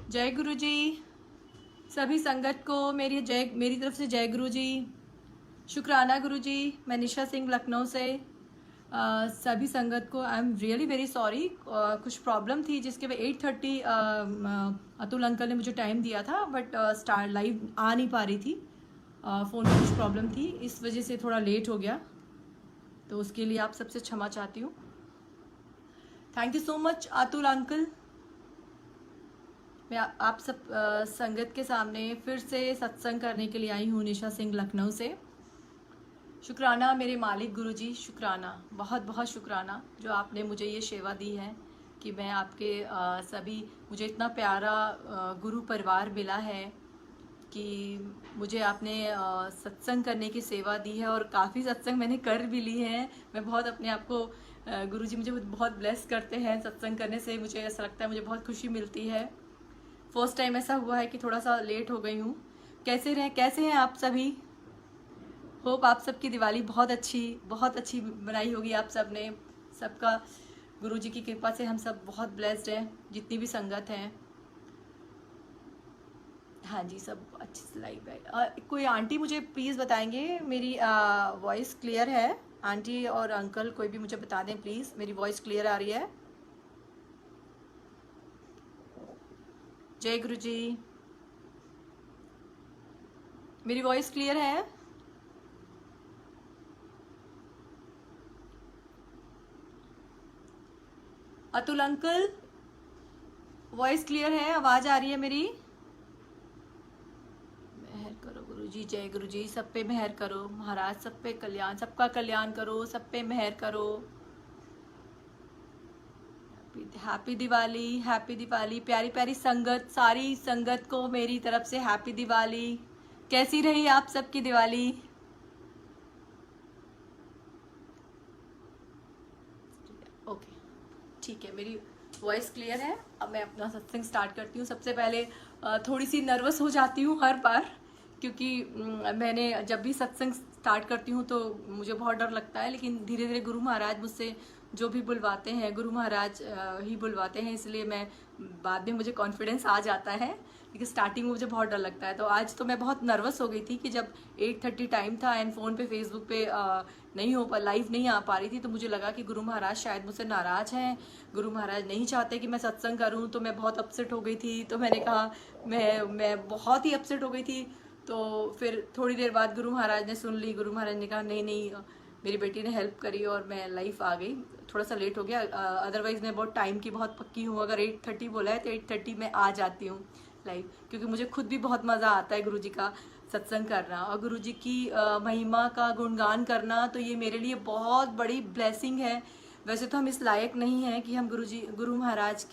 जय गुरु जी। सभी संगत को मेरी तरफ से जय गुरु जी। शुक्राना गुरु जी। मैं निशा सिंह लखनऊ से। सभी संगत को I am really very sorry, कुछ प्रॉब्लम थी जिसके वजह 8:30 अतुल अंकल ने मुझे टाइम दिया था, बट स्टार्ट लाइव आ नहीं पा रही थी। फ़ोन में कुछ प्रॉब्लम थी, इस वजह से थोड़ा लेट हो गया, तो उसके लिए आप सबसे क्षमा चाहती हूँ। Thank you so much Atul uncle. मैं आप सब संगत के सामने फिर से सत्संग करने के लिए आई हूँ, निशा सिंह लखनऊ से। शुक्राना मेरे मालिक गुरुजी, शुक्राना, बहुत बहुत शुक्राना जो आपने मुझे ये सेवा दी है कि मैं आपके सभी, मुझे इतना प्यारा गुरु परिवार मिला है कि मुझे आपने सत्संग करने की सेवा दी है, और काफ़ी सत्संग मैंने कर भी ली है। मैं बहुत अपने आप को गुरुजी मुझे बहुत ब्लेस करते हैं सत्संग करने से। मुझे ऐसा लगता है, मुझे बहुत खुशी मिलती है। फर्स्ट टाइम ऐसा हुआ है कि थोड़ा सा लेट हो गई हूँ। कैसे हैं आप सभी? होप आप सबकी दिवाली बहुत अच्छी बनाई होगी आप सब ने। सबका गुरुजी की कृपा से हम सब बहुत ब्लेस्ड हैं, जितनी भी संगत हैं। हाँ जी, सब अच्छी से लाइव है। कोई आंटी मुझे प्लीज़ बताएंगे मेरी वॉइस क्लियर है? आंटी और अंकल कोई भी मुझे बता दें प्लीज़, मेरी वॉइस क्लियर आ रही है? जय गुरु जी। मेरी वॉइस क्लियर है? अतुल अंकल, वॉइस क्लियर है? आवाज़ आ रही है मेरी? मेहर करो गुरु जी, जय गुरु जी। सब पे मेहर करो महाराज, सब पे कल्याण, सबका कल्याण करो, सब पे मेहर करो। Happy Diwali, happy Diwali. प्यारी प्यारी संगत, सारी संगत को मेरी तरफ से हैप्पी दिवाली। कैसी रही आप सबकी दिवाली? ओके, ठीक है, मेरी वॉइस क्लियर है। अब मैं अपना सत्संग स्टार्ट करती हूँ। सबसे पहले थोड़ी सी नर्वस हो जाती हूँ हर बार, क्योंकि मैंने जब भी सत्संग स्टार्ट करती हूँ तो मुझे बहुत डर लगता है, लेकिन धीरे धीरे गुरु महाराज मुझसे जो भी बुलवाते हैं, गुरु महाराज ही बुलवाते हैं, इसलिए मैं बाद में मुझे कॉन्फिडेंस आ जाता है, लेकिन स्टार्टिंग में मुझे बहुत डर लगता है। तो आज तो मैं बहुत नर्वस हो गई थी कि जब 8:30 टाइम था एंड फ़ोन पे फेसबुक पे नहीं हो पा लाइव नहीं आ पा रही थी, तो मुझे लगा कि गुरु महाराज शायद मुझसे नाराज़ हैं, गुरु महाराज नहीं चाहते कि मैं सत्संग करूं। तो मैं बहुत अपसेट हो गई थी। तो मैंने कहा, मैं बहुत ही अपसेट हो गई थी। तो फिर थोड़ी देर बाद गुरु महाराज ने सुन ली। गुरु महाराज ने कहा नहीं नहीं, मेरी बेटी ने हेल्प करी और मैं लाइफ आ गई। थोड़ा सा लेट हो गया, अदरवाइज मैं बहुत टाइम की बहुत पक्की हूँ। अगर 8:30 बोला है तो 8:30 में आ जाती हूँ लाइव, क्योंकि मुझे खुद भी बहुत मज़ा आता है गुरु जी का सत्संग करना और गुरु जी की महिमा का गुणगान करना। तो ये मेरे लिए बहुत बड़ी ब्लेसिंग है। वैसे तो हम इस लायक नहीं हैं कि हम गुरु महाराज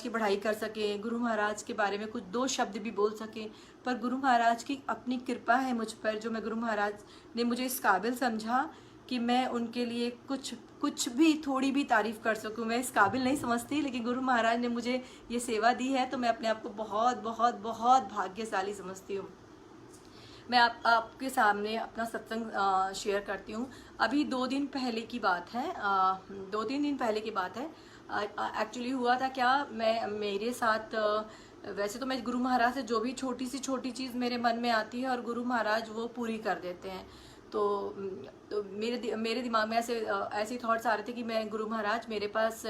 की पढ़ाई कर सकें, गुरु महाराज के बारे में कुछ दो शब्द भी बोल सकें, पर गुरु महाराज की अपनी कृपा है मुझ पर, जो मैं गुरु महाराज ने मुझे इस काबिल समझा कि मैं उनके लिए कुछ भी थोड़ी भी तारीफ कर सकूं। मैं इस काबिल नहीं समझती, लेकिन गुरु महाराज ने मुझे ये सेवा दी है, तो मैं अपने आप को बहुत बहुत बहुत भाग्यशाली समझती हूँ। मैं आपके सामने अपना सत्संग शेयर करती हूँ। अभी 2 दिन पहले की बात है, 2-3 दिन पहले की बात है। एक्चुअली हुआ था क्या, मेरे साथ वैसे तो मैं गुरु महाराज से जो भी छोटी सी छोटी चीज़ मेरे मन में आती है और गुरु महाराज वो पूरी कर देते हैं। तो मेरे दिमाग में ऐसे थॉट्स आ रहे थे कि मैं गुरु महाराज, मेरे पास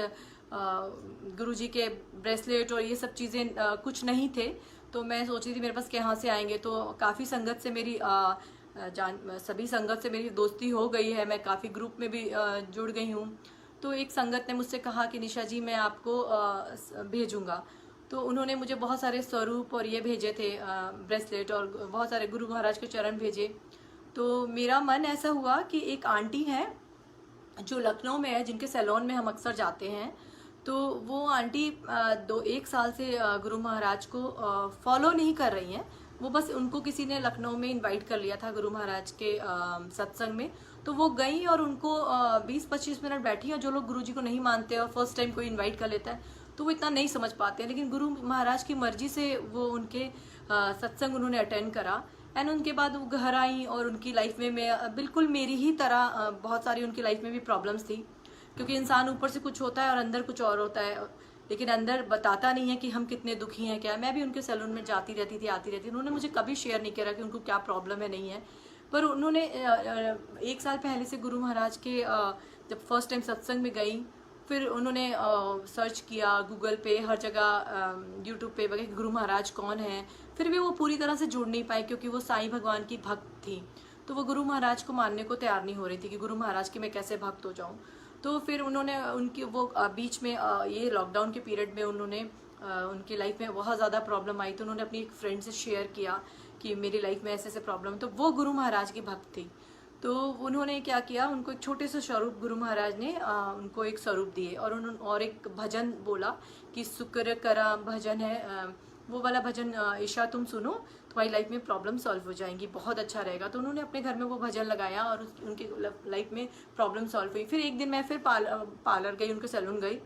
गुरु जी के ब्रेसलेट और ये सब चीज़ें कुछ नहीं थे। तो मैं सोच रही थी मेरे पास कहाँ से आएंगे। तो काफ़ी संगत से मेरी सभी संगत से मेरी दोस्ती हो गई है। मैं काफ़ी ग्रुप में भी जुड़ गई हूँ। तो एक संगत ने मुझसे कहा कि निशा जी, मैं आपको भेजूँगा। तो उन्होंने मुझे बहुत सारे स्वरूप और ये भेजे थे, ब्रेसलेट, और बहुत सारे गुरु महाराज के चरण भेजे। तो मेरा मन ऐसा हुआ कि एक आंटी हैं जो लखनऊ में है, जिनके सैलून में हम अक्सर जाते हैं। तो वो आंटी 1 साल से गुरु महाराज को फॉलो नहीं कर रही हैं। वो बस, उनको किसी ने लखनऊ में इनवाइट कर लिया था गुरु महाराज के सत्संग में। तो वो गई और उनको 20-25 मिनट बैठी। और जो लोग गुरु जी को नहीं मानते और फर्स्ट टाइम कोई इन्वाइट कर लेता है तो वो इतना नहीं समझ पाते हैं, लेकिन गुरु महाराज की मर्जी से वो उनके सत्संग उन्होंने अटेंड करा। एंड उनके बाद वो घर आई और उनकी लाइफ में मैं बिल्कुल मेरी ही तरह बहुत सारी उनकी लाइफ में भी प्रॉब्लम्स थी, क्योंकि इंसान ऊपर से कुछ होता है और अंदर कुछ और होता है। लेकिन अंदर बताता नहीं है कि हम कितने दुखी हैं क्या। मैं भी उनके सैलून में जाती रहती थी, आती रहती थी, उन्होंने मुझे कभी शेयर नहीं किया कि उनको क्या प्रॉब्लम है, नहीं है। पर उन्होंने 1 साल पहले से गुरु महाराज के जब फर्स्ट टाइम सत्संग में गई, फिर उन्होंने सर्च किया गूगल पे, हर जगह यूट्यूब पे वगैरह गुरु महाराज कौन है। फिर भी वो पूरी तरह से जुड़ नहीं पाई क्योंकि वो साईं भगवान की भक्त थी, तो वो गुरु महाराज को मानने को तैयार नहीं हो रही थी कि गुरु महाराज की मैं कैसे भक्त हो जाऊं। तो फिर उन्होंने उनकी वो बीच में ये लॉकडाउन के पीरियड में उन्होंने उनकी लाइफ में बहुत ज़्यादा प्रॉब्लम आई, तो उन्होंने अपनी एक फ्रेंड से शेयर किया कि मेरी लाइफ में ऐसे ऐसे प्रॉब्लम है। तो वो गुरु महाराज की भक्त थी, तो उन्होंने क्या किया, उनको एक छोटे से स्वरूप गुरु महाराज ने उनको एक स्वरूप दिए और उन्होंने और एक भजन बोला कि शुक्र करा भजन है, वो वाला भजन ईशा तुम सुनो, तुम्हारी लाइफ में प्रॉब्लम सॉल्व हो जाएंगी, बहुत अच्छा रहेगा। तो उन्होंने अपने घर में वो भजन लगाया और उनकी लाइफ में प्रॉब्लम सॉल्व हुई। फिर एक दिन मैं फिर पार्लर गई, उनके सैलून गई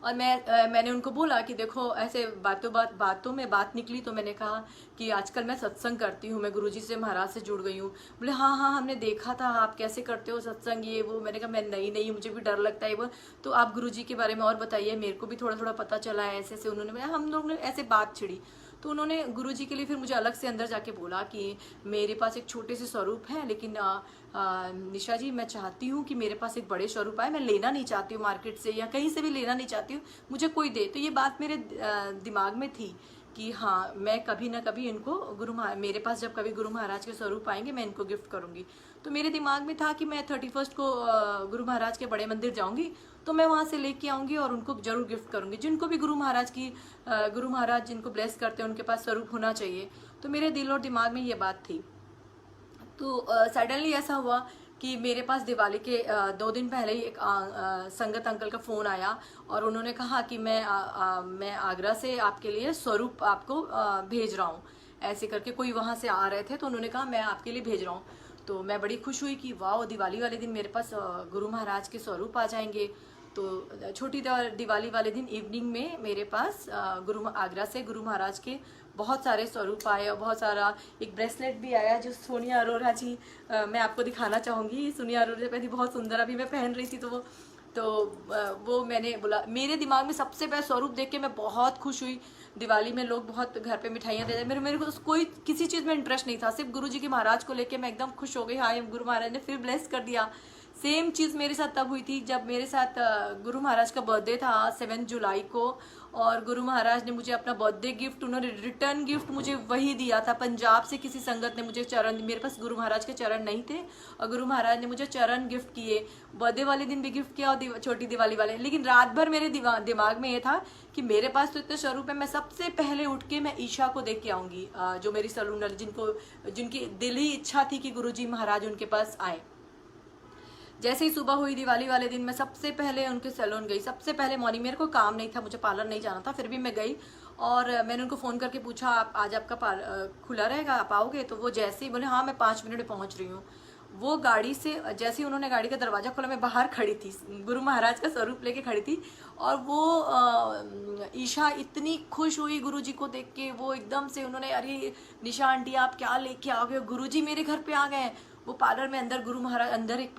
और मैंने उनको बोला कि देखो ऐसे बातों में बात निकली, तो मैंने कहा कि आजकल मैं सत्संग करती हूँ, मैं गुरुजी से महाराज से जुड़ गई हूँ। बोले हाँ हाँ हमने देखा था, आप कैसे करते हो सत्संग ये वो। मैंने कहा मैं नहीं मुझे भी डर लगता है वो, तो आप गुरुजी के बारे में और बताइए, मेरे को भी थोड़ा थोड़ा पता चला है ऐसे ऐसे। उन्होंने बोला, हम लोग ने ऐसे बात छिड़ी, तो उन्होंने गुरुजी के लिए फिर मुझे अलग से अंदर जाके बोला कि मेरे पास एक छोटे से स्वरूप है, लेकिन निशा जी मैं चाहती हूँ कि मेरे पास एक बड़े स्वरूप आए, मैं लेना नहीं चाहती हूँ मार्केट से या कहीं से भी लेना नहीं चाहती हूँ, मुझे कोई दे। तो ये बात मेरे दिमाग में थी कि हाँ मैं कभी ना कभी इनको मेरे पास जब कभी गुरु महाराज के स्वरूप आएंगे मैं इनको गिफ्ट करूँगी। तो मेरे दिमाग में था कि मैं 31 को गुरु महाराज के बड़े मंदिर जाऊँगी, तो मैं वहाँ से लेके आऊँगी और उनको जरूर गिफ्ट करूँगी। जिनको भी गुरु महाराज जिनको ब्लेस करते हैं उनके पास स्वरूप होना चाहिए। तो मेरे दिल और दिमाग में ये बात थी। तो सडनली ऐसा हुआ कि मेरे पास दिवाली के 2 दिन पहले ही एक संगत अंकल का फ़ोन आया और उन्होंने कहा कि मैं आगरा से आपके लिए स्वरूप आपको भेज रहा हूँ, ऐसे करके कोई वहाँ से आ रहे थे, तो उन्होंने कहा मैं आपके लिए भेज रहा हूँ। तो मैं बड़ी खुश हुई कि वाह, दिवाली वाले दिन मेरे पास गुरु महाराज के स्वरूप आ जाएंगे। तो छोटी दिवाली वाले दिन इवनिंग में मेरे पास आगरा से गुरु महाराज के बहुत सारे स्वरूप आए और बहुत सारा एक ब्रेसलेट भी आया जो सोनिया अरोरा जी, मैं आपको दिखाना चाहूँगी। सोनिया अरोरा पहली बहुत सुंदर, अभी मैं पहन रही थी तो वो मैंने बोला, मेरे दिमाग में सबसे पहले स्वरूप देख के मैं बहुत खुश हुई। दिवाली में लोग बहुत घर पे मिठाइयाँ देते, मेरे को कोई किसी चीज़ में इंटरेस्ट नहीं था, सिर्फ गुरुजी के महाराज को लेके मैं एकदम खुश हो गई। हाँ गुरु महाराज ने फिर ब्लेस कर दिया। सेम चीज़ मेरे साथ तब हुई थी जब मेरे साथ गुरु महाराज का बर्थडे था 7 जुलाई को, और गुरु महाराज ने मुझे अपना बर्थडे गिफ्ट, उन्होंने रिटर्न गिफ्ट मुझे वही दिया था। पंजाब से किसी संगत ने मुझे चरण, मेरे पास गुरु महाराज के चरण नहीं थे और गुरु महाराज ने मुझे चरण गिफ्ट किए। बर्थडे वाले दिन भी गिफ्ट किया और छोटी दिवाली वाले। लेकिन रात भर मेरे दिमाग में ये था कि मेरे पास तो इतने स्वरूप है, मैं सबसे पहले उठ के मैं ईशा को देख के आऊँगी, जो मेरी सलून जिनकी दिल ही इच्छा थी कि गुरु जी महाराज उनके पास आए। जैसे ही सुबह हुई दिवाली वाले दिन, मैं सबसे पहले उनके सैलून गई। सबसे पहले मॉर्निंग, मेरे को काम नहीं था, मुझे पार्लर नहीं जाना था, फिर भी मैं गई और मैंने उनको फ़ोन करके पूछा आप आज आपका खुला रहेगा, आप आओगे? तो वो जैसे ही बोले हाँ मैं 5 मिनट में पहुँच रही हूँ। वो गाड़ी से जैसे ही उन्होंने गाड़ी का दरवाज़ा खोला, मैं बाहर खड़ी थी, गुरु महाराज का स्वरूप लेके खड़ी थी और वो ईशा इतनी खुश हुई गुरुजी को देख के। वो एकदम से उन्होंने, अरे निशा आंटी आप क्या लेके आ गए, गुरुजी मेरे घर पे आ गए। वो पार्लर में अंदर गुरु महाराज, अंदर एक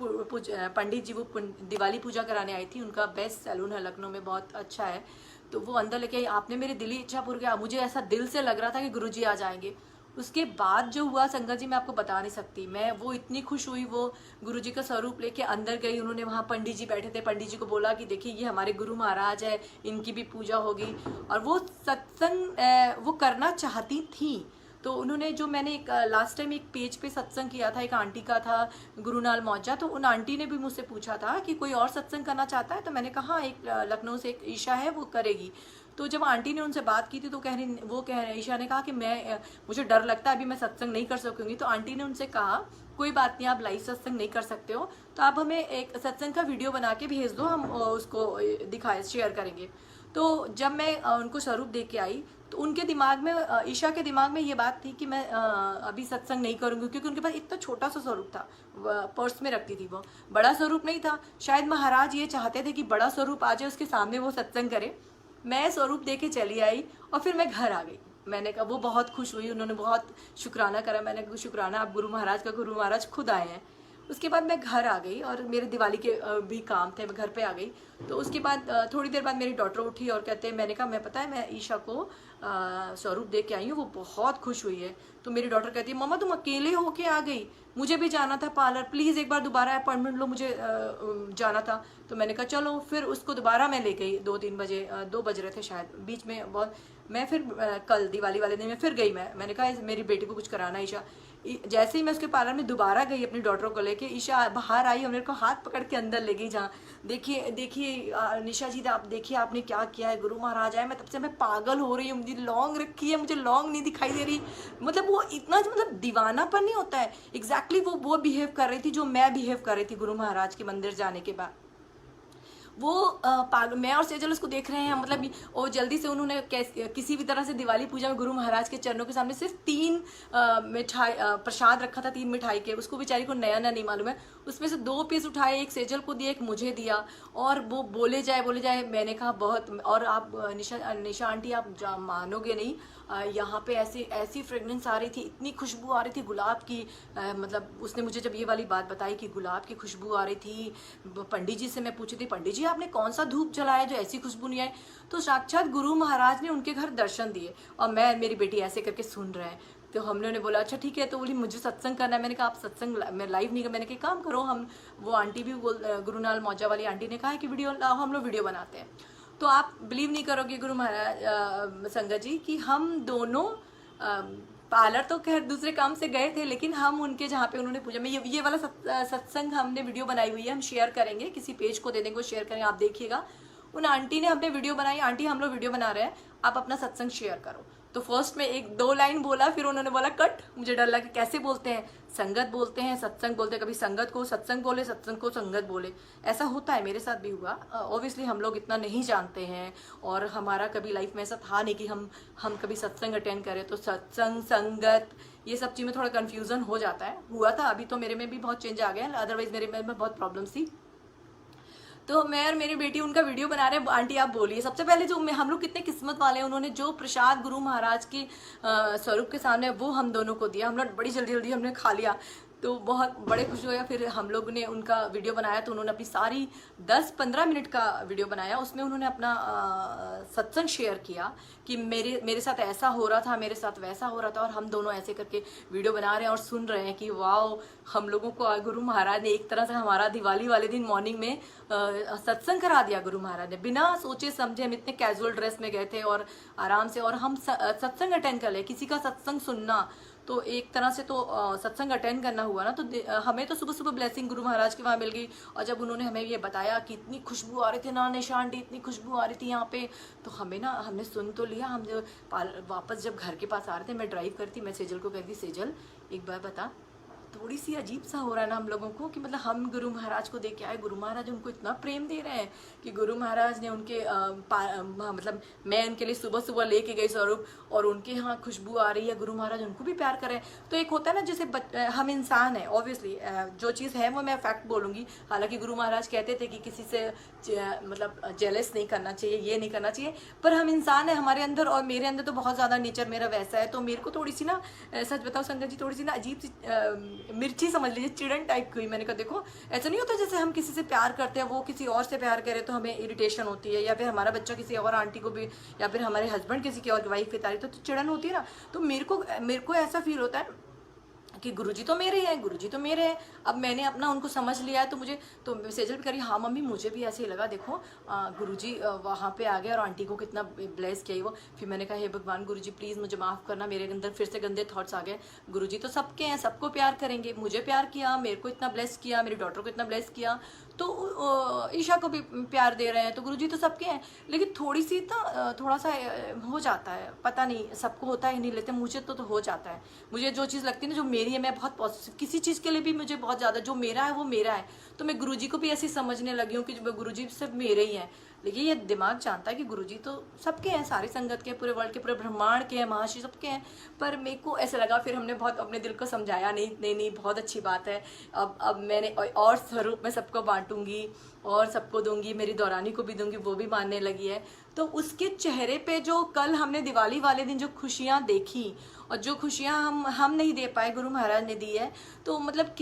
पंडित जी वो दिवाली पूजा कराने आई थी, उनका बेस्ट सैलून है लखनऊ में, बहुत अच्छा है। तो वो अंदर लेके आई, आपने मेरी दिली इच्छा पूरी किया। मुझे ऐसा दिल से लग रहा था कि गुरुजी आ जाएंगे। उसके बाद जो हुआ संगत जी मैं आपको बता नहीं सकती। मैं वो इतनी खुश हुई, वो गुरुजी का स्वरूप लेके अंदर गई। उन्होंने वहाँ पंडित जी बैठे थे, पंडित जी को बोला कि देखिए ये हमारे गुरु महाराज है, इनकी भी पूजा होगी। और वो सत्संग वो करना चाहती थी। तो उन्होंने, जो मैंने एक लास्ट टाइम एक पेज पे सत्संग किया था, एक आंटी का था गुरुनाल मौजा, तो उन आंटी ने भी मुझसे पूछा था कि कोई और सत्संग करना चाहता है। तो मैंने कहा एक लखनऊ से एक ईशा है वो करेगी। तो जब आंटी ने उनसे बात की थी तो ईशा ने कहा कि मुझे डर लगता है, अभी मैं सत्संग नहीं कर सकूंगी। तो आंटी ने उनसे कहा कोई बात नहीं, आप लाइव सत्संग नहीं कर सकते हो तो आप हमें एक सत्संग का वीडियो बना के भेज दो, हम उसको शेयर करेंगे। तो जब मैं उनको स्वरूप दे के आई तो उनके दिमाग में, ईशा के दिमाग में ये बात थी कि मैं अभी सत्संग नहीं करूँगी, क्योंकि उनके पास इतना छोटा सा स्वरूप था, पर्स में रखती थी, वो बड़ा स्वरूप नहीं था। शायद महाराज ये चाहते थे कि बड़ा स्वरूप आ जाए, उसके सामने वो सत्संग करे। मैं स्वरूप दे के चली आई और फिर मैं घर आ गई। मैंने कहा, वो बहुत खुश हुई, उन्होंने बहुत शुक्राना करा। मैंने कहा शुक्राना, आप गुरु महाराज खुद आए हैं। उसके बाद मैं घर आ गई और मेरे दिवाली के भी काम थे, मैं घर पे आ गई। तो उसके बाद थोड़ी देर बाद मेरी डॉटर उठी और कहते हैं, मैंने कहा मैं पता है मैं ईशा को स्वरूप दे के आई हूँ, वो बहुत खुश हुई है। तो मेरी डॉटर कहती है मम्मा तुम अकेले होके आ गई, मुझे भी जाना था पार्लर, प्लीज़ एक बार दोबारा अपॉइंटमेंट लो, मुझे जाना था। तो मैंने कहा चलो, फिर उसको दोबारा मैं ले गई 2-3 बजे, 2 बज रहे थे शायद, बीच में बहुत। मैं फिर कल दिवाली वाले दिन मैं फिर गई, मैंने कहा मेरी बेटी को कुछ कराना है ईशा। जैसे ही मैं उसके पार्लर में दोबारा गई अपनी डॉटर को लेके, ईशा बाहर आई, हमने को हाथ पकड़ के अंदर ले गई, जहाँ देखिए देखिए निशा जी आप देखिए आपने क्या किया है, गुरु महाराज आए, मैं तब से मैं पागल हो रही हूँ, मुझे लौंग रखी है, मुझे लौंग नहीं दिखाई दे रही। मतलब वो इतना मतलब दीवानापन नहीं होता है, एग्जैक्टली वो बिहेव कर रही थी जो मैं बिहेव कर रही थी गुरु महाराज के मंदिर जाने के बाद। वो मैं और सेजल उसको देख रहे हैं, मतलब और जल्दी से उन्होंने किसी भी तरह से दिवाली पूजा में गुरु महाराज के चरणों के सामने सिर्फ 3 मिठाई प्रसाद रखा था, 3 मिठाई के, उसको बेचारी को नया नहीं मालूम है, उसमें से 2 पीस उठाए, एक सेजल को दिया, एक मुझे दिया। और वो बोले जाए, मैंने कहा बहुत। और आप निशा आंटी आप मानोगे नहीं, यहाँ पे ऐसी फ्रेगनेंस आ रही थी, इतनी खुशबू आ रही थी गुलाब की, मतलब उसने मुझे जब ये वाली बात बताई कि गुलाब की खुशबू आ रही थी, पंडित जी से मैं पूछी थी पंडित जी आपने कौन सा धूप जलाया जो ऐसी खुशबू नहीं आई, तो साक्षात गुरु महाराज ने उनके घर दर्शन दिए और मेरी बेटी ऐसे करके सुन रहे हैं। तो हमने उन्हें बोला अच्छा ठीक है, तो बोली मुझे सत्संग करना है। मैंने कहा आप सत्संग मैं लाइव नहीं कर, मैंने कहा काम करो, हम वो आंटी भी गुरुनाल मौजा वाली आंटी ने कहा है कि वीडियो लाओ, हम लोग वीडियो बनाते हैं। तो आप बिलीव नहीं करोगे गुरु महाराज संगत जी कि हम दोनों पार्लर तो खैर दूसरे काम से गए थे, लेकिन हम उनके जहाँ पे उन्होंने पूजा में ये वाला सत्संग हमने वीडियो बनाई हुई है, हम शेयर करेंगे, किसी पेज को दे देंगे, वो शेयर करेंगे, आप देखिएगा। उन आंटी ने हमने वीडियो बनाई, आंटी हम लोग वीडियो बना रहे हैं, आप अपना सत्संग शेयर करो। तो फर्स्ट में 1-2 लाइन बोला, फिर उन्होंने बोला कट। मुझे डर लगा कैसे बोलते हैं, संगत बोलते हैं सत्संग बोलते हैं, कभी संगत को सत्संग बोले, सत्संग को संगत बोले, ऐसा होता है, मेरे साथ भी हुआ। ऑब्वियसली हम लोग इतना नहीं जानते हैं और हमारा कभी लाइफ में ऐसा था नहीं कि हम कभी सत्संग अटेंड करें, तो सत्संग संगत ये सब चीज़ में थोड़ा कन्फ्यूज़न हो जाता है, हुआ था। अभी तो मेरे में भी बहुत चेंज आ गया, अदरवाइज मेरे में बहुत प्रॉब्लम्स थी। तो मैं और मेरी बेटी उनका वीडियो बना रहे हैं। आंटी आप बोलिए, सबसे पहले जो हम लोग कितने किस्मत वाले हैं, उन्होंने जो प्रसाद गुरु महाराज के स्वरूप के सामने वो हम दोनों को दिया, हम लोग बड़ी जल्दी हमने खा लिया, तो बहुत बड़े खुश हुए। फिर हम लोग ने उनका वीडियो बनाया, तो उन्होंने अपनी सारी 10-15 मिनट का वीडियो बनाया, उसमें उन्होंने अपना सत्संग शेयर किया कि मेरे साथ ऐसा हो रहा था, मेरे साथ वैसा हो रहा था, और हम दोनों ऐसे करके वीडियो बना रहे हैं और सुन रहे हैं कि वाओ, हम लोगों को गुरु महाराज ने एक तरह से हमारा दिवाली वाले दिन मॉर्निंग में सत्संग करा दिया। गुरु महाराज ने बिना सोचे समझे, हम इतने कैजुअल ड्रेस में गए थे और आराम से, और हम सत्संग अटेंड कर ले। किसी का सत्संग सुनना तो एक तरह से तो सत्संग अटेंड करना हुआ ना, तो हमें तो सुबह सुबह ब्लेसिंग गुरु महाराज के वहाँ मिल गई। और जब उन्होंने हमें ये बताया कि इतनी खुशबू आ रही थी ना निशा आंटी, इतनी खुशबू आ रही थी यहाँ पे, तो हमने सुन तो लिया। हम जब वापस जब घर के पास आ रहे थे, मैं ड्राइव करती, मैं सेजल को कहती सेजल एक बार बता, थोड़ी सी अजीब सा हो रहा है ना हम लोगों को कि मतलब हम गुरु महाराज को देख के आए, गुरु महाराज उनको इतना प्रेम दे रहे हैं कि गुरु महाराज ने उनके मतलब मैं उनके लिए सुबह सुबह लेके गई स्वरूप, और उनके यहाँ खुशबू आ रही है, गुरु महाराज उनको भी प्यार करें। तो एक होता है ना, जैसे हम इंसान हैं, ऑब्वियसली जो चीज़ है वो मैं फैक्ट बोलूँगी। हालांकि गुरु महाराज कहते थे कि किसी से मतलब जेलस नहीं करना चाहिए, ये नहीं करना चाहिए, पर हम इंसान है, हमारे अंदर और मेरे अंदर तो बहुत ज़्यादा नेचर मेरा वैसा है। तो मेरे को थोड़ी सी ना, सच बताओ संगत जी, थोड़ी सी ना अजीब सी मिर्ची समझ लीजिए, चिड़न टाइप की हुई। मैंने कहा देखो ऐसा नहीं होता, जैसे हम किसी से प्यार करते हैं, वो किसी और से प्यार करे तो हमें इरिटेशन होती है, या फिर हमारा बच्चा किसी और आंटी को भी, या फिर हमारे हस्बैंड किसी की और वाइफ की तारीफ, तो चिड़न होती है ना। तो मेरे को ऐसा फील होता है कि गुरुजी तो मेरे हैं, गुरुजी तो मेरे हैं। अब मैंने अपना उनको समझ लिया है, तो मुझे तो सेजल भी करी, हाँ मम्मी मुझे भी ऐसे ही लगा, देखो गुरुजी वहाँ पे आ गए और आंटी को कितना ब्लेस किया वो। फिर मैंने कहा हे भगवान गुरुजी प्लीज़ मुझे माफ़ करना, मेरे अंदर फिर से गंदे थॉट्स आ गए। गुरुजी तो सबके हैं, सबको प्यार करेंगे, मुझे प्यार किया, मेरे को इतना ब्लेस किया, मेरी डॉटर को इतना ब्लेस किया, तो ईशा को भी प्यार दे रहे हैं, तो गुरुजी तो सबके हैं। लेकिन थोड़ी सी ना थोड़ा सा हो जाता है, पता नहीं सबको होता है नहीं, लेते मुझे तो हो जाता है। मुझे जो चीज़ लगती है ना, जो मेरी है, मैं बहुत पॉजिटिव, किसी चीज़ के लिए भी मुझे बहुत ज़्यादा, जो मेरा है वो मेरा है। तो मैं गुरुजी को भी ऐसे समझने लगी हूँ कि गुरुजी सिर्फ मेरे ही हैं। लेकिन ये दिमाग जानता है कि गुरुजी तो सबके हैं, सारी संगत के, पूरे वर्ल्ड के, पूरे ब्रह्मांड के हैं, महाशिव सबके हैं। पर मेरे को ऐसा लगा, फिर हमने बहुत अपने दिल को समझाया, नहीं बहुत अच्छी बात है, अब मैंने और स्वरूप में सबको बांटूंगी और सबको दूंगी, मेरी दौरानी को भी दूंगी, वो भी मानने लगी है। तो उसके चेहरे पे जो कल हमने दिवाली वाले दिन जो खुशियाँ देखी, और जो खुशियाँ हम नहीं दे पाए, गुरु महाराज ने दी है, तो मतलब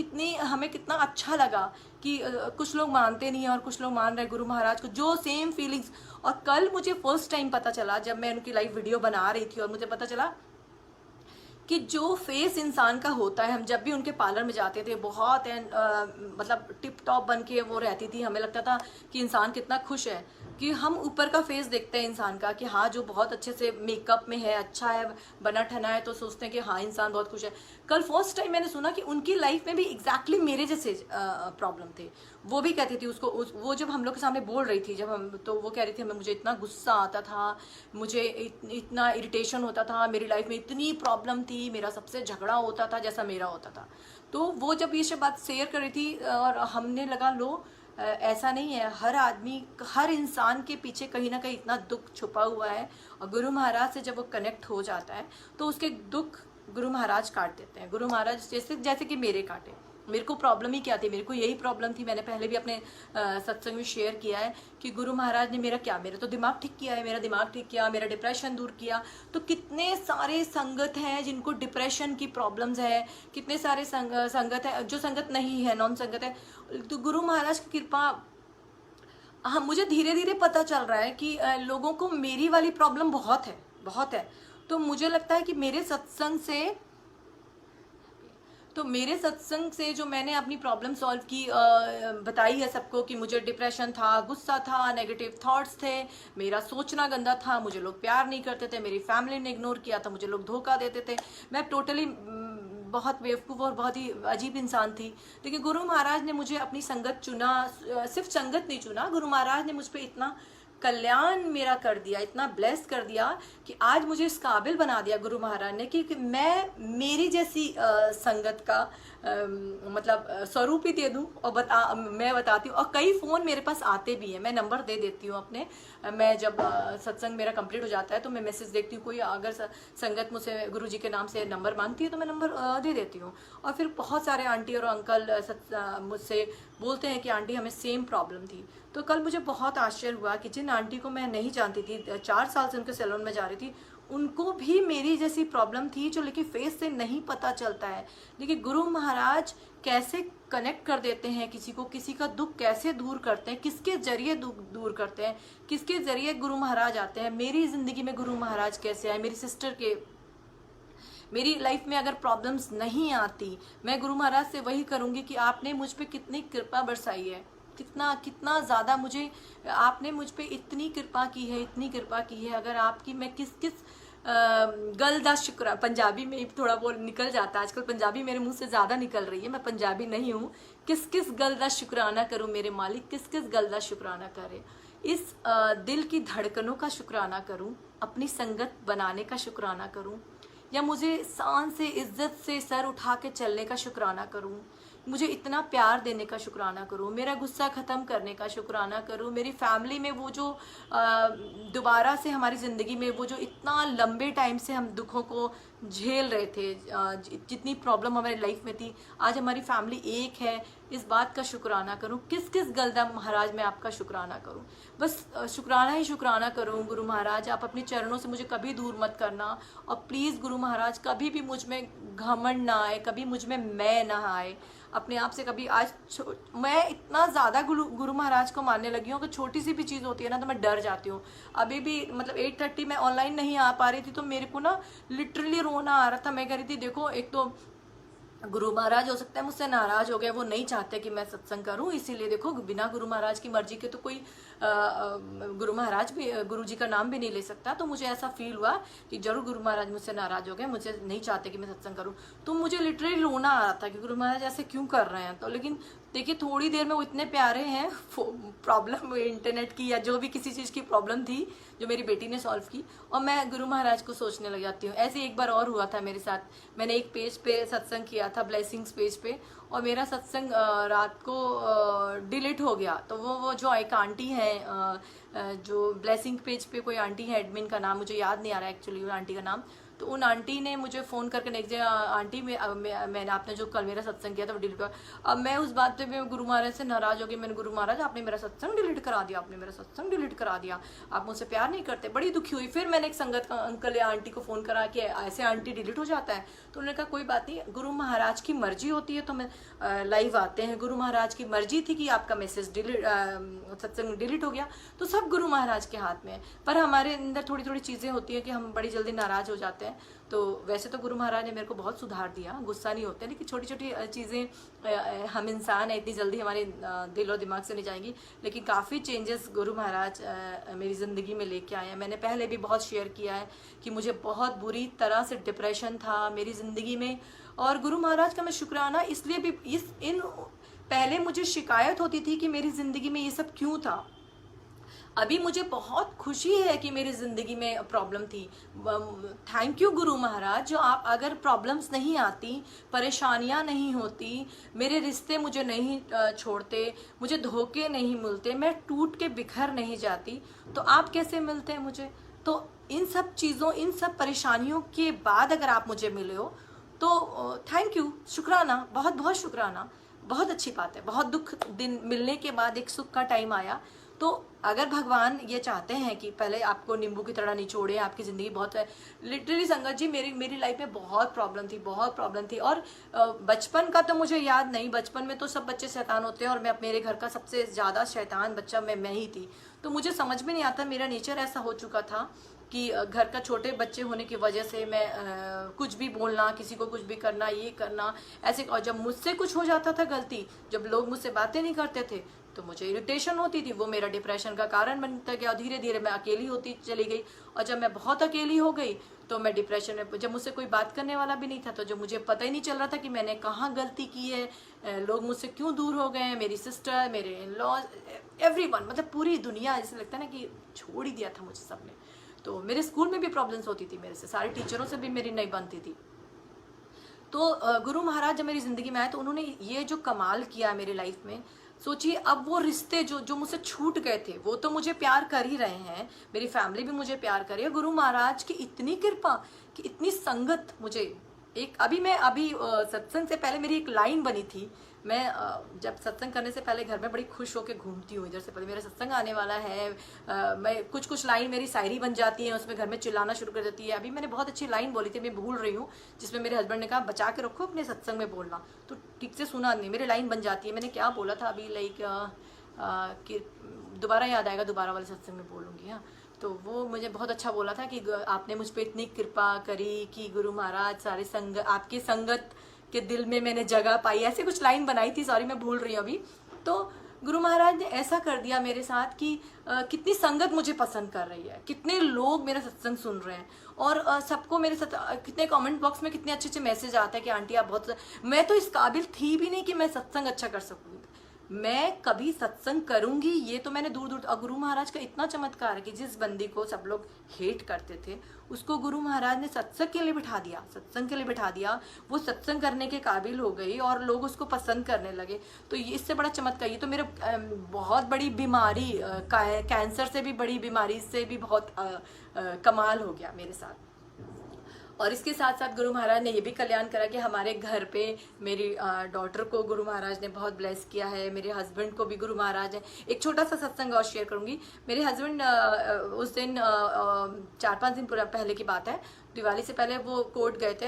हमें कितना अच्छा लगा कि कुछ लोग मानते नहीं हैं और कुछ लोग मान रहे हैं गुरु महाराज को, जो सेम फीलिंग्स। और कल मुझे फर्स्ट टाइम पता चला जब मैं उनकी लाइव वीडियो बना रही थी और मुझे पता चला कि जो फेस इंसान का होता है, हम जब भी उनके पार्लर में जाते थे बहुत मतलब टिप टॉप बन के वो रहती थी, हमें लगता था कि इंसान कितना खुश है, कि हम ऊपर का फेस देखते हैं इंसान का कि हाँ जो बहुत अच्छे से मेकअप में है, अच्छा है, बना ठना है, तो सोचते हैं कि हाँ इंसान बहुत खुश है। कल फर्स्ट टाइम मैंने सुना कि उनकी लाइफ में भी एग्जैक्टली मेरे जैसे प्रॉब्लम थे। वो भी कहती थी वो जब हम लोग के सामने बोल रही थी, जब हम, तो वो कह रही थी मुझे इतना गुस्सा आता था, मुझे इतना इरिटेशन होता था, मेरी लाइफ में इतनी प्रॉब्लम थी, मेरा सबसे झगड़ा होता था जैसा मेरा होता था। तो वो जब ये सब बात शेयर कर रही थी और हमने लगा लो ऐसा नहीं है, हर आदमी, हर इंसान के पीछे कहीं ना कहीं इतना दुख छुपा हुआ है, और गुरु महाराज से जब वो कनेक्ट हो जाता है तो उसके दुख गुरु महाराज काट देते हैं। गुरु महाराज जैसे कि मेरे काटे। मेरे को प्रॉब्लम ही क्या थी, मेरे को यही प्रॉब्लम थी, मैंने पहले भी अपने सत्संग में शेयर किया है कि गुरु महाराज ने मेरा क्या, मेरा तो दिमाग ठीक किया है, मेरा दिमाग ठीक किया, मेरा डिप्रेशन दूर किया। तो कितने सारे संगत हैं जिनको डिप्रेशन की प्रॉब्लम्स है, कितने सारे संगत है जो संगत नहीं है, नॉन संगत है। तो गुरु महाराज की कृपा, हाँ मुझे धीरे धीरे पता चल रहा है कि लोगों को मेरी वाली प्रॉब्लम बहुत है, बहुत है। तो मुझे लगता है कि मेरे सत्संग से जो मैंने अपनी प्रॉब्लम सॉल्व की, बताई है सबको कि मुझे डिप्रेशन था, गुस्सा था, नेगेटिव थॉट्स थे, मेरा सोचना गंदा था, मुझे लोग प्यार नहीं करते थे, मेरी फैमिली ने इग्नोर किया था, मुझे लोग धोखा देते थे, मैं टोटली बहुत बेवकूफ़ और बहुत ही अजीब इंसान थी। लेकिन गुरु महाराज ने मुझे अपनी संगत चुना, सिर्फ संगत नहीं चुना, गुरु महाराज ने मुझ पर इतना कल्याण मेरा कर दिया, इतना ब्लेस कर दिया कि आज मुझे इस काबिल बना दिया गुरु महाराज ने कि मैं मेरी जैसी संगत का मतलब स्वरूप ही दे दूं। और मैं बताती हूँ, और कई फ़ोन मेरे पास आते भी हैं, मैं नंबर दे देती हूँ अपने। मैं जब सत्संग मेरा कंप्लीट हो जाता है तो मैं मैसेज देखती हूँ, कोई अगर संगत मुझसे गुरु जी के नाम से नंबर मांगती है तो मैं नंबर दे देती हूँ। और फिर बहुत सारे आंटी और अंकल मुझसे बोलते हैं कि आंटी हमें सेम प्रॉब्लम थी। तो कल मुझे बहुत आश्चर्य हुआ कि जिन आंटी को मैं नहीं जानती थी, 4 साल से उनके सैलून में जा रही थी, उनको भी मेरी जैसी प्रॉब्लम थी, जो लेकिन फेस से नहीं पता चलता है। लेकिन गुरु महाराज कैसे कनेक्ट कर देते हैं किसी को, किसी का दुख कैसे दूर करते हैं, किसके जरिए दुख दूर करते हैं, किसके जरिए गुरु महाराज आते हैं। मेरी ज़िंदगी में गुरु महाराज कैसे आए, मेरी सिस्टर के, मेरी लाइफ में अगर प्रॉब्लम्स नहीं आती, मैं गुरु महाराज से वही करूँगी कि आपने मुझ पर कितनी कृपा बरसाई है, कितना ज़्यादा मुझे आपने मुझ पे इतनी कृपा की है, इतनी कृपा की है। अगर आपकी मैं किस गल दा शुक्र, पंजाबी में थोड़ा वो निकल जाता है आजकल, पंजाबी मेरे मुंह से ज़्यादा निकल रही है, मैं पंजाबी नहीं हूँ। किस गल दा शुक्राना करूँ मेरे मालिक, किस गल दा शुक्राना करे, इस दिल की धड़कनों का शुक्राना करूँ, अपनी संगत बनाने का शुक्राना करूँ, या मुझे शान से इज्जत से सर उठा के चलने का शुक्राना करूँ, मुझे इतना प्यार देने का शुक्राना करूँ, मेरा गुस्सा ख़त्म करने का शुक्राना करूँ, मेरी फैमिली में वो जो दोबारा से हमारी ज़िंदगी में वो जो इतना लंबे टाइम से हम दुखों को झेल रहे थे, जितनी प्रॉब्लम हमारी लाइफ में थी, आज हमारी फैमिली एक है, इस बात का शुक्राना करूँ। किस गलदा महाराज मैं आपका शुक्राना करूँ, बस शुक्राना ही शुक्राना करूँ। गुरु महाराज आप अपने चरणों से मुझे कभी दूर मत करना, और प्लीज़ गुरु महाराज कभी भी मुझ में घमंड ना आए, कभी मुझ में मैं ना आए अपने आप से कभी। आज मैं इतना ज़्यादा गुरु महाराज को मानने लगी हूँ कि छोटी सी भी चीज़ होती है ना तो मैं डर जाती हूँ। अभी भी मतलब 8:30 मैं ऑनलाइन नहीं आ पा रही थी तो मेरे को ना लिटरली रोना आ रहा था। मैं कह रही थी देखो, एक तो गुरु महाराज हो सकता है मुझसे नाराज हो गए, वो नहीं चाहते कि मैं सत्संग करूं, इसीलिए देखो बिना गुरु महाराज की मर्जी के तो कोई गुरु महाराज भी, गुरु जी का नाम भी नहीं ले सकता। तो मुझे ऐसा फील हुआ कि जरूर गुरु महाराज मुझसे नाराज हो गए, मुझे नहीं चाहते कि मैं सत्संग करूं। तो मुझे लिटरली रोना आ रहा था कि गुरु महाराज ऐसे क्यों कर रहे हैं। तो लेकिन देखिए थोड़ी देर में वो इतने प्यारे हैं, प्रॉब्लम इंटरनेट की या जो भी किसी चीज़ की प्रॉब्लम थी जो मेरी बेटी ने सॉल्व की, और मैं गुरु महाराज को सोचने लग जाती हूँ। ऐसे एक बार और हुआ था मेरे साथ, मैंने एक पेज पे सत्संग किया था, ब्लेसिंग्स पेज पे, और मेरा सत्संग रात को डिलीट हो गया। तो वो जो एक आंटी है, जो ब्लेसिंग पेज पे कोई आंटी है, एडमिन का नाम मुझे याद नहीं आ रहा एक्चुअली वो आंटी का नाम, तो उन आंटी ने मुझे फ़ोन करके नेक्स्ट डे, आंटी मैंने आपने जो कल मेरा सत्संग किया था वो डिलीट कर। अब मैं उस बात पे मैं गुरु महाराज से नाराज़ हो गई। मैंने गुरु महाराज आपने मेरा सत्संग डिलीट करा दिया, आपने मेरा सत्संग डिलीट करा दिया, आप मुझसे प्यार नहीं करते। बड़ी दुखी हुई। फिर मैंने एक संगत का अंकल या आंटी को फ़ोन करा कि ऐसे आंटी डिलीट हो जाता है, तो उन्होंने कहा कोई बात नहीं, गुरु महाराज की मर्जी होती है तो मैं लाइव आते हैं। गुरु महाराज की मर्जी थी कि आपका मैसेज सत्संग डिलीट हो गया, तो सब गुरु महाराज के हाथ में है। पर हमारे अंदर थोड़ी थोड़ी चीज़ें होती हैं कि हम बड़ी जल्दी नाराज़ हो जाते हैं। तो वैसे तो गुरु महाराज ने मेरे को बहुत सुधार दिया, गुस्सा नहीं होते, लेकिन छोटी छोटी चीज़ें, हम इंसान हैं, इतनी जल्दी हमारे दिल और दिमाग से नहीं जाएंगी। लेकिन काफ़ी चेंजेस गुरु महाराज मेरी ज़िंदगी में लेके आए हैं। मैंने पहले भी बहुत शेयर किया है कि मुझे बहुत बुरी तरह से डिप्रेशन था मेरी ज़िंदगी में, और गुरु महाराज का मैं शुक्राना इसलिए भी पहले मुझे शिकायत होती थी कि मेरी ज़िंदगी में ये सब क्यों था। अभी मुझे बहुत खुशी है कि मेरी ज़िंदगी में प्रॉब्लम थी। थैंक यू गुरु महाराज, जो आप अगर प्रॉब्लम्स नहीं आती, परेशानियां नहीं होती, मेरे रिश्ते मुझे नहीं छोड़ते, मुझे धोखे नहीं मिलते, मैं टूट के बिखर नहीं जाती, तो आप कैसे मिलते हैं मुझे। तो इन सब चीज़ों, इन सब परेशानियों के बाद अगर आप मुझे मिले हो तो थैंक यू, शुक्राना, बहुत बहुत शुक्राना, बहुत अच्छी बात है। बहुत दुख दिन मिलने के बाद एक सुख का टाइम आया। तो अगर भगवान ये चाहते हैं कि पहले आपको नींबू की तरह निचोड़े, आपकी ज़िंदगी बहुत है। लिटरली संगत जी, मेरी लाइफ में बहुत प्रॉब्लम थी। और बचपन का तो मुझे याद नहीं, बचपन में तो सब बच्चे शैतान होते हैं, और मेरे घर का सबसे ज़्यादा शैतान बच्चा मैं ही थी। तो मुझे समझ में नहीं आता, मेरा नेचर ऐसा हो चुका था कि घर का छोटे बच्चे होने की वजह से मैं कुछ भी बोलना, किसी को कुछ भी करना, ये करना ऐसे। और जब मुझसे कुछ हो जाता था गलती, जब लोग मुझसे बातें नहीं करते थे, तो मुझे इरिटेशन होती थी, वो मेरा डिप्रेशन का कारण बनता गया। धीरे धीरे मैं अकेली होती चली गई, और जब मैं बहुत अकेली हो गई तो मैं डिप्रेशन में, जब मुझसे कोई बात करने वाला भी नहीं था, तो जब मुझे पता ही नहीं चल रहा था कि मैंने कहाँ गलती की है, लोग मुझसे क्यों दूर हो गए हैं, मेरी सिस्टर, मेरे इन लॉज, एवरीवन, मतलब पूरी दुनिया, ऐसे लगता है ना कि छोड़ ही दिया था मुझे सबने। तो मेरे स्कूल में भी प्रॉब्लम्स होती थी, मेरे से सारे टीचरों से भी मेरी नहीं बनती थी। तो गुरु महाराज जब मेरी ज़िंदगी में आए तो उन्होंने ये जो कमाल किया मेरी लाइफ में, सोचिए अब वो रिश्ते जो मुझसे छूट गए थे, वो तो मुझे प्यार कर ही रहे हैं, मेरी फैमिली भी मुझे प्यार कर रही है। गुरु महाराज की इतनी कृपा कि इतनी संगत मुझे अभी सत्संग से पहले मेरी एक लाइन बनी थी। मैं जब सत्संग करने से पहले घर में बड़ी खुश होकर घूमती हूँ, इधर से पहले मेरा सत्संग आने वाला है, मैं कुछ लाइन मेरी शायरी बन जाती है, उसमें घर में चिल्लाना शुरू कर देती है। अभी मैंने बहुत अच्छी लाइन बोली थी, मैं भूल रही हूँ, जिसमें मेरे हस्बैंड ने कहा बचा के रखो अपने सत्संग में बोलना, तो ठीक से सुना नहीं, मेरी लाइन बन जाती है। मैंने क्या बोला था अभी, लाइक कि दोबारा याद आएगा, दोबारा वाले सत्संग में बोलूँगी। हाँ, तो वो मुझे बहुत अच्छा बोला था कि आपने मुझ पर इतनी कृपा करी कि गुरु महाराज सारे आपकी संगत के दिल में मैंने जगह पाई, ऐसे कुछ लाइन बनाई थी, सॉरी मैं भूल रही हूँ अभी। तो गुरु महाराज ने ऐसा कर दिया मेरे साथ कि कितनी संगत मुझे पसंद कर रही है, कितने लोग मेरा सत्संग सुन रहे हैं, और सबको मेरे साथ कितने कमेंट बॉक्स में कितने अच्छे अच्छे मैसेज आते हैं कि आंटी आप बहुत, मैं तो इस काबिल थी भी नहीं कि मैं सत्संग अच्छा कर सकूँ, मैं कभी सत्संग करूंगी ये तो मैंने दूर दूर। और गुरु महाराज का इतना चमत्कार है कि जिस बंदी को सब लोग हेट करते थे, उसको गुरु महाराज ने सत्संग के लिए बिठा दिया, वो सत्संग करने के काबिल हो गई और लोग उसको पसंद करने लगे। तो ये इससे बड़ा चमत्कार, ये तो मेरे बहुत बड़ी बीमारी, कैंसर से भी बड़ी बीमारी से भी बहुत कमाल हो गया मेरे साथ। और इसके साथ साथ गुरु महाराज ने ये भी कल्याण करा कि हमारे घर पे मेरी डॉटर को गुरु महाराज ने बहुत ब्लेस किया है, मेरे हस्बैंड को भी गुरु महाराज ने। एक छोटा सा सत्संग और शेयर करूंगी। मेरे हस्बैंड उस दिन 4-5 दिन पहले की बात है, दिवाली से पहले वो कोर्ट गए थे,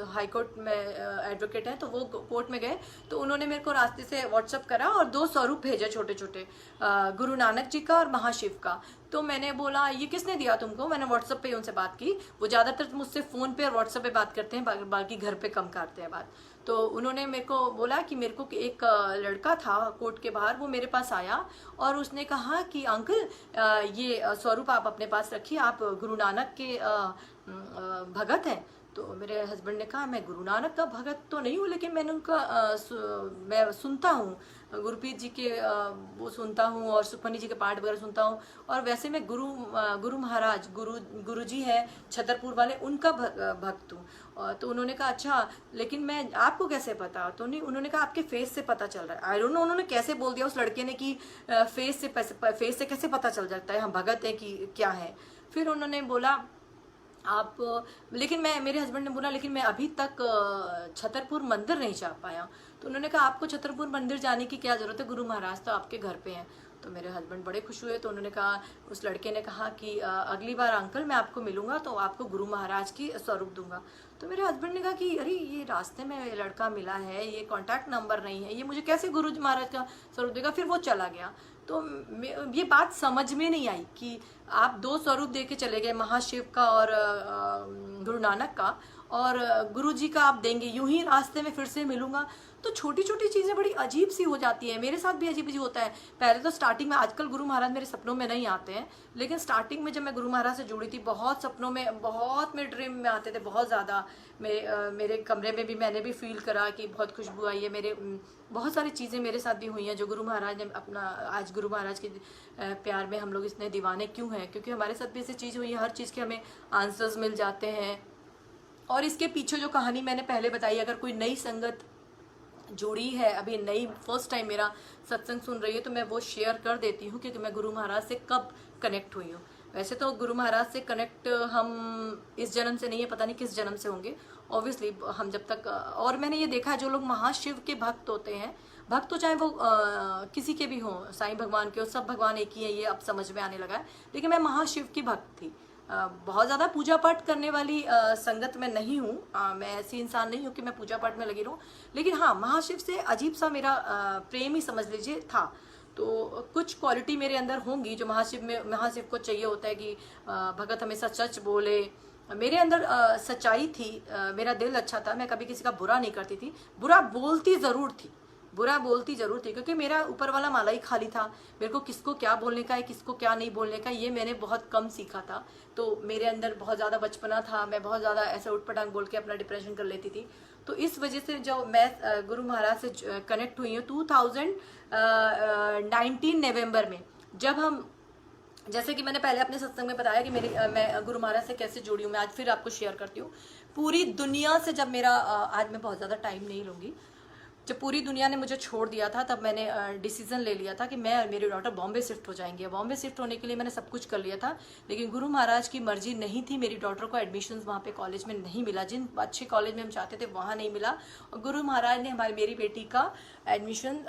हाई कोर्ट में एडवोकेट है, तो वो कोर्ट में गए, तो उन्होंने मेरे को रास्ते से व्हाट्सअप करा और 2 स्वरूप भेजे छोटे छोटे, गुरु नानक जी का और महाशिव का। तो मैंने बोला ये किसने दिया तुमको, मैंने व्हाट्सअप पे उनसे बात की। वो ज़्यादातर मुझसे फ़ोन पे और व्हाट्सअप पे बात करते हैं, बाकी घर पे कम करते हैं बात। तो उन्होंने मेरे को बोला कि मेरे को एक लड़का था कोर्ट के बाहर, वो मेरे पास आया और उसने कहा कि अंकल ये स्वरूप आप अपने पास रखिए, आप गुरु नानक के भगत हैं। तो मेरे हस्बैंड ने कहा मैं गुरु नानक का भगत तो नहीं हूँ, लेकिन मैंने उनका मैं सुनता हूँ, गुरुपीर जी के वो सुनता हूँ और सुखमनी जी के पाठ वगैरह सुनता हूँ, और वैसे मैं गुरु महाराज गुरु जी है छतरपुर वाले, उनका भक्त हूँ। तो उन्होंने कहा अच्छा, लेकिन मैं आपको कैसे पता, तो नहीं, उन्होंने कहा आपके फेस से पता चल रहा है। आई डोंट नो उन्होंने कैसे बोल दिया उस लड़के ने कि फेस से कैसे पता चल जाता है हम भगत हैं कि क्या है। फिर उन्होंने बोला आप, लेकिन मेरे हस्बैंड ने बोला लेकिन मैं अभी तक छतरपुर मंदिर नहीं जा पाया। तो उन्होंने कहा आपको छतरपुर मंदिर जाने की क्या ज़रूरत है, गुरु महाराज तो आपके घर पे हैं। तो मेरे हस्बैंड बड़े खुश हुए। तो उन्होंने कहा, उस लड़के ने कहा कि अगली बार अंकल मैं आपको मिलूंगा तो आपको गुरु महाराज की स्वरूप दूंगा। तो मेरे हस्बैंड ने कहा कि अरे ये रास्ते में लड़का मिला है, ये कॉन्टैक्ट नंबर नहीं है, ये मुझे कैसे गुरु महाराज का स्वरूप देगा। फिर वो चला गया। तो ये बात समझ में नहीं आई कि आप दो स्वरूप दे के चले गए, महाशिव का और गुरु नानक का, और गुरु जी का आप देंगे, यूं ही रास्ते में फिर से मिलूंगा। तो छोटी छोटी चीज़ें बड़ी अजीब सी हो जाती है। मेरे साथ भी अजीब अजीब होता है। पहले तो स्टार्टिंग में, आजकल गुरु महाराज मेरे सपनों में नहीं आते हैं, लेकिन स्टार्टिंग में जब मैं गुरु महाराज से जुड़ी थी, बहुत सपनों में, बहुत मेरे ड्रीम में आते थे, बहुत ज़्यादा। मेरे कमरे में भी मैंने भी फील करा कि बहुत खुशबू आई है। मेरे बहुत सारी चीज़ें मेरे साथ भी हुई हैं जो गुरु महाराज ने अपना, आज गुरु महाराज के प्यार में हम लोग इतने दीवाने क्यों हैं, क्योंकि हमारे साथ भी ऐसी चीज़ हुई है। हर चीज़ के हमें आंसर्स मिल जाते हैं। और इसके पीछे जो कहानी मैंने पहले बताई, अगर कोई नई संगत जुड़ी है, अभी नई फर्स्ट टाइम मेरा सत्संग सुन रही है, तो मैं वो शेयर कर देती हूँ क्योंकि मैं गुरु महाराज से कब कनेक्ट हुई हूँ। वैसे तो गुरु महाराज से कनेक्ट हम इस जन्म से नहीं है, पता नहीं किस जन्म से होंगे ऑब्वियसली। हम जब तक, और मैंने ये देखा है जो लोग महाशिव के भक्त होते हैं, भक्त तो चाहे वो किसी के भी हों, साईं भगवान के हो, सब भगवान एक ही है, ये अब समझ में आने लगा है। लेकिन मैं महाशिव की भक्त थी। बहुत ज़्यादा पूजा पाठ करने वाली संगत में नहीं हूँ, मैं ऐसी इंसान नहीं हूँ कि मैं पूजा पाठ में लगी रहूँ। लेकिन हाँ, महाशिव से अजीब सा मेरा प्रेम ही समझ लीजिए था। तो कुछ क्वालिटी मेरे अंदर होंगी जो महाशिव को चाहिए होता है कि भगत हमेशा सच बोले। मेरे अंदर सच्चाई थी, मेरा दिल अच्छा था, मैं कभी किसी का बुरा नहीं करती थी, बुरा बोलती ज़रूर थी क्योंकि मेरा ऊपर वाला माला ही खाली था। मेरे को किसको क्या बोलने का है, किसको क्या नहीं बोलने का, ये मैंने बहुत कम सीखा था। तो मेरे अंदर बहुत ज़्यादा बचपना था, मैं बहुत ज़्यादा ऐसे उठपटांग बोल के अपना डिप्रेशन कर लेती थी। तो इस वजह से जो मैं गुरु महाराज से कनेक्ट हुई हूँ 2019 नवंबर में, जब हम, जैसे कि मैंने पहले अपने सत्संग में बताया कि मैं गुरु महाराज से कैसे जुड़ी हूँ, मैं आज फिर आपको शेयर करती हूँ। पूरी दुनिया से जब मेरा, आज मैं बहुत ज़्यादा टाइम नहीं लूँगी, जब पूरी दुनिया ने मुझे छोड़ दिया था, तब मैंने डिसीजन ले लिया था कि मैं और मेरी डॉटर बॉम्बे शिफ्ट हो जाएंगे। बॉम्बे शिफ्ट होने के लिए मैंने सब कुछ कर लिया था, लेकिन गुरु महाराज की मर्जी नहीं थी। मेरी डॉटर को एडमिशन वहाँ पे कॉलेज में नहीं मिला, जिन अच्छे कॉलेज में हम चाहते थे वहाँ नहीं मिला। और गुरु महाराज ने मेरी बेटी का एडमिशन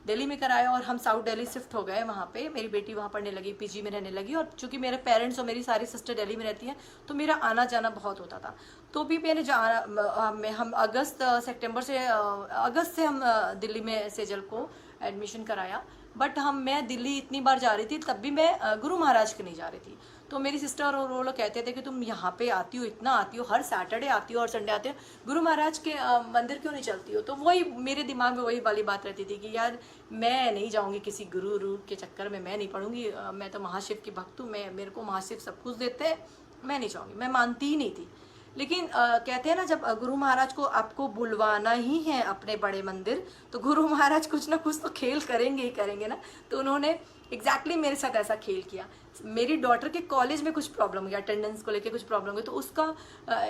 दिल्ली में कराया और हम साउथ दिल्ली शिफ्ट हो गए। वहाँ पे मेरी बेटी वहाँ पढ़ने लगी, पीजी में रहने लगी। और चूंकि मेरे पेरेंट्स और मेरी सारी सिस्टर दिल्ली में रहती हैं, तो मेरा आना जाना बहुत होता था। तो भी मैंने हम अगस्त से हम दिल्ली में सेजल को एडमिशन कराया। बट मैं दिल्ली इतनी बार जा रही थी, तब भी मैं गुरु महाराज के नहीं जा रही थी। तो मेरी सिस्टर और वो लोग कहते थे कि तुम यहाँ पे आती हो, इतना आती हो, हर सैटरडे आती हो और संडे आती हो, गुरु महाराज के मंदिर क्यों नहीं चलती हो। तो वही मेरे दिमाग में वही वाली बात रहती थी कि यार मैं नहीं जाऊँगी किसी गुरु के चक्कर में, मैं नहीं पढ़ूंगी, मैं तो महाशिव की भक्त हूँ, मेरे को महाशिव सब कुछ देते हैं, मैं नहीं जाऊँगी, मैं मानती ही नहीं थी। लेकिन कहते हैं ना, जब गुरु महाराज को आपको बुलवाना ही है अपने बड़े मंदिर, तो गुरु महाराज कुछ ना कुछ तो खेल करेंगे ही करेंगे ना। तो उन्होंने एग्जैक्टली मेरे साथ ऐसा खेल किया। मेरी डॉटर के कॉलेज में कुछ प्रॉब्लम हो गया, अटेंडेंस को लेके कुछ प्रॉब्लम हुई, तो उसका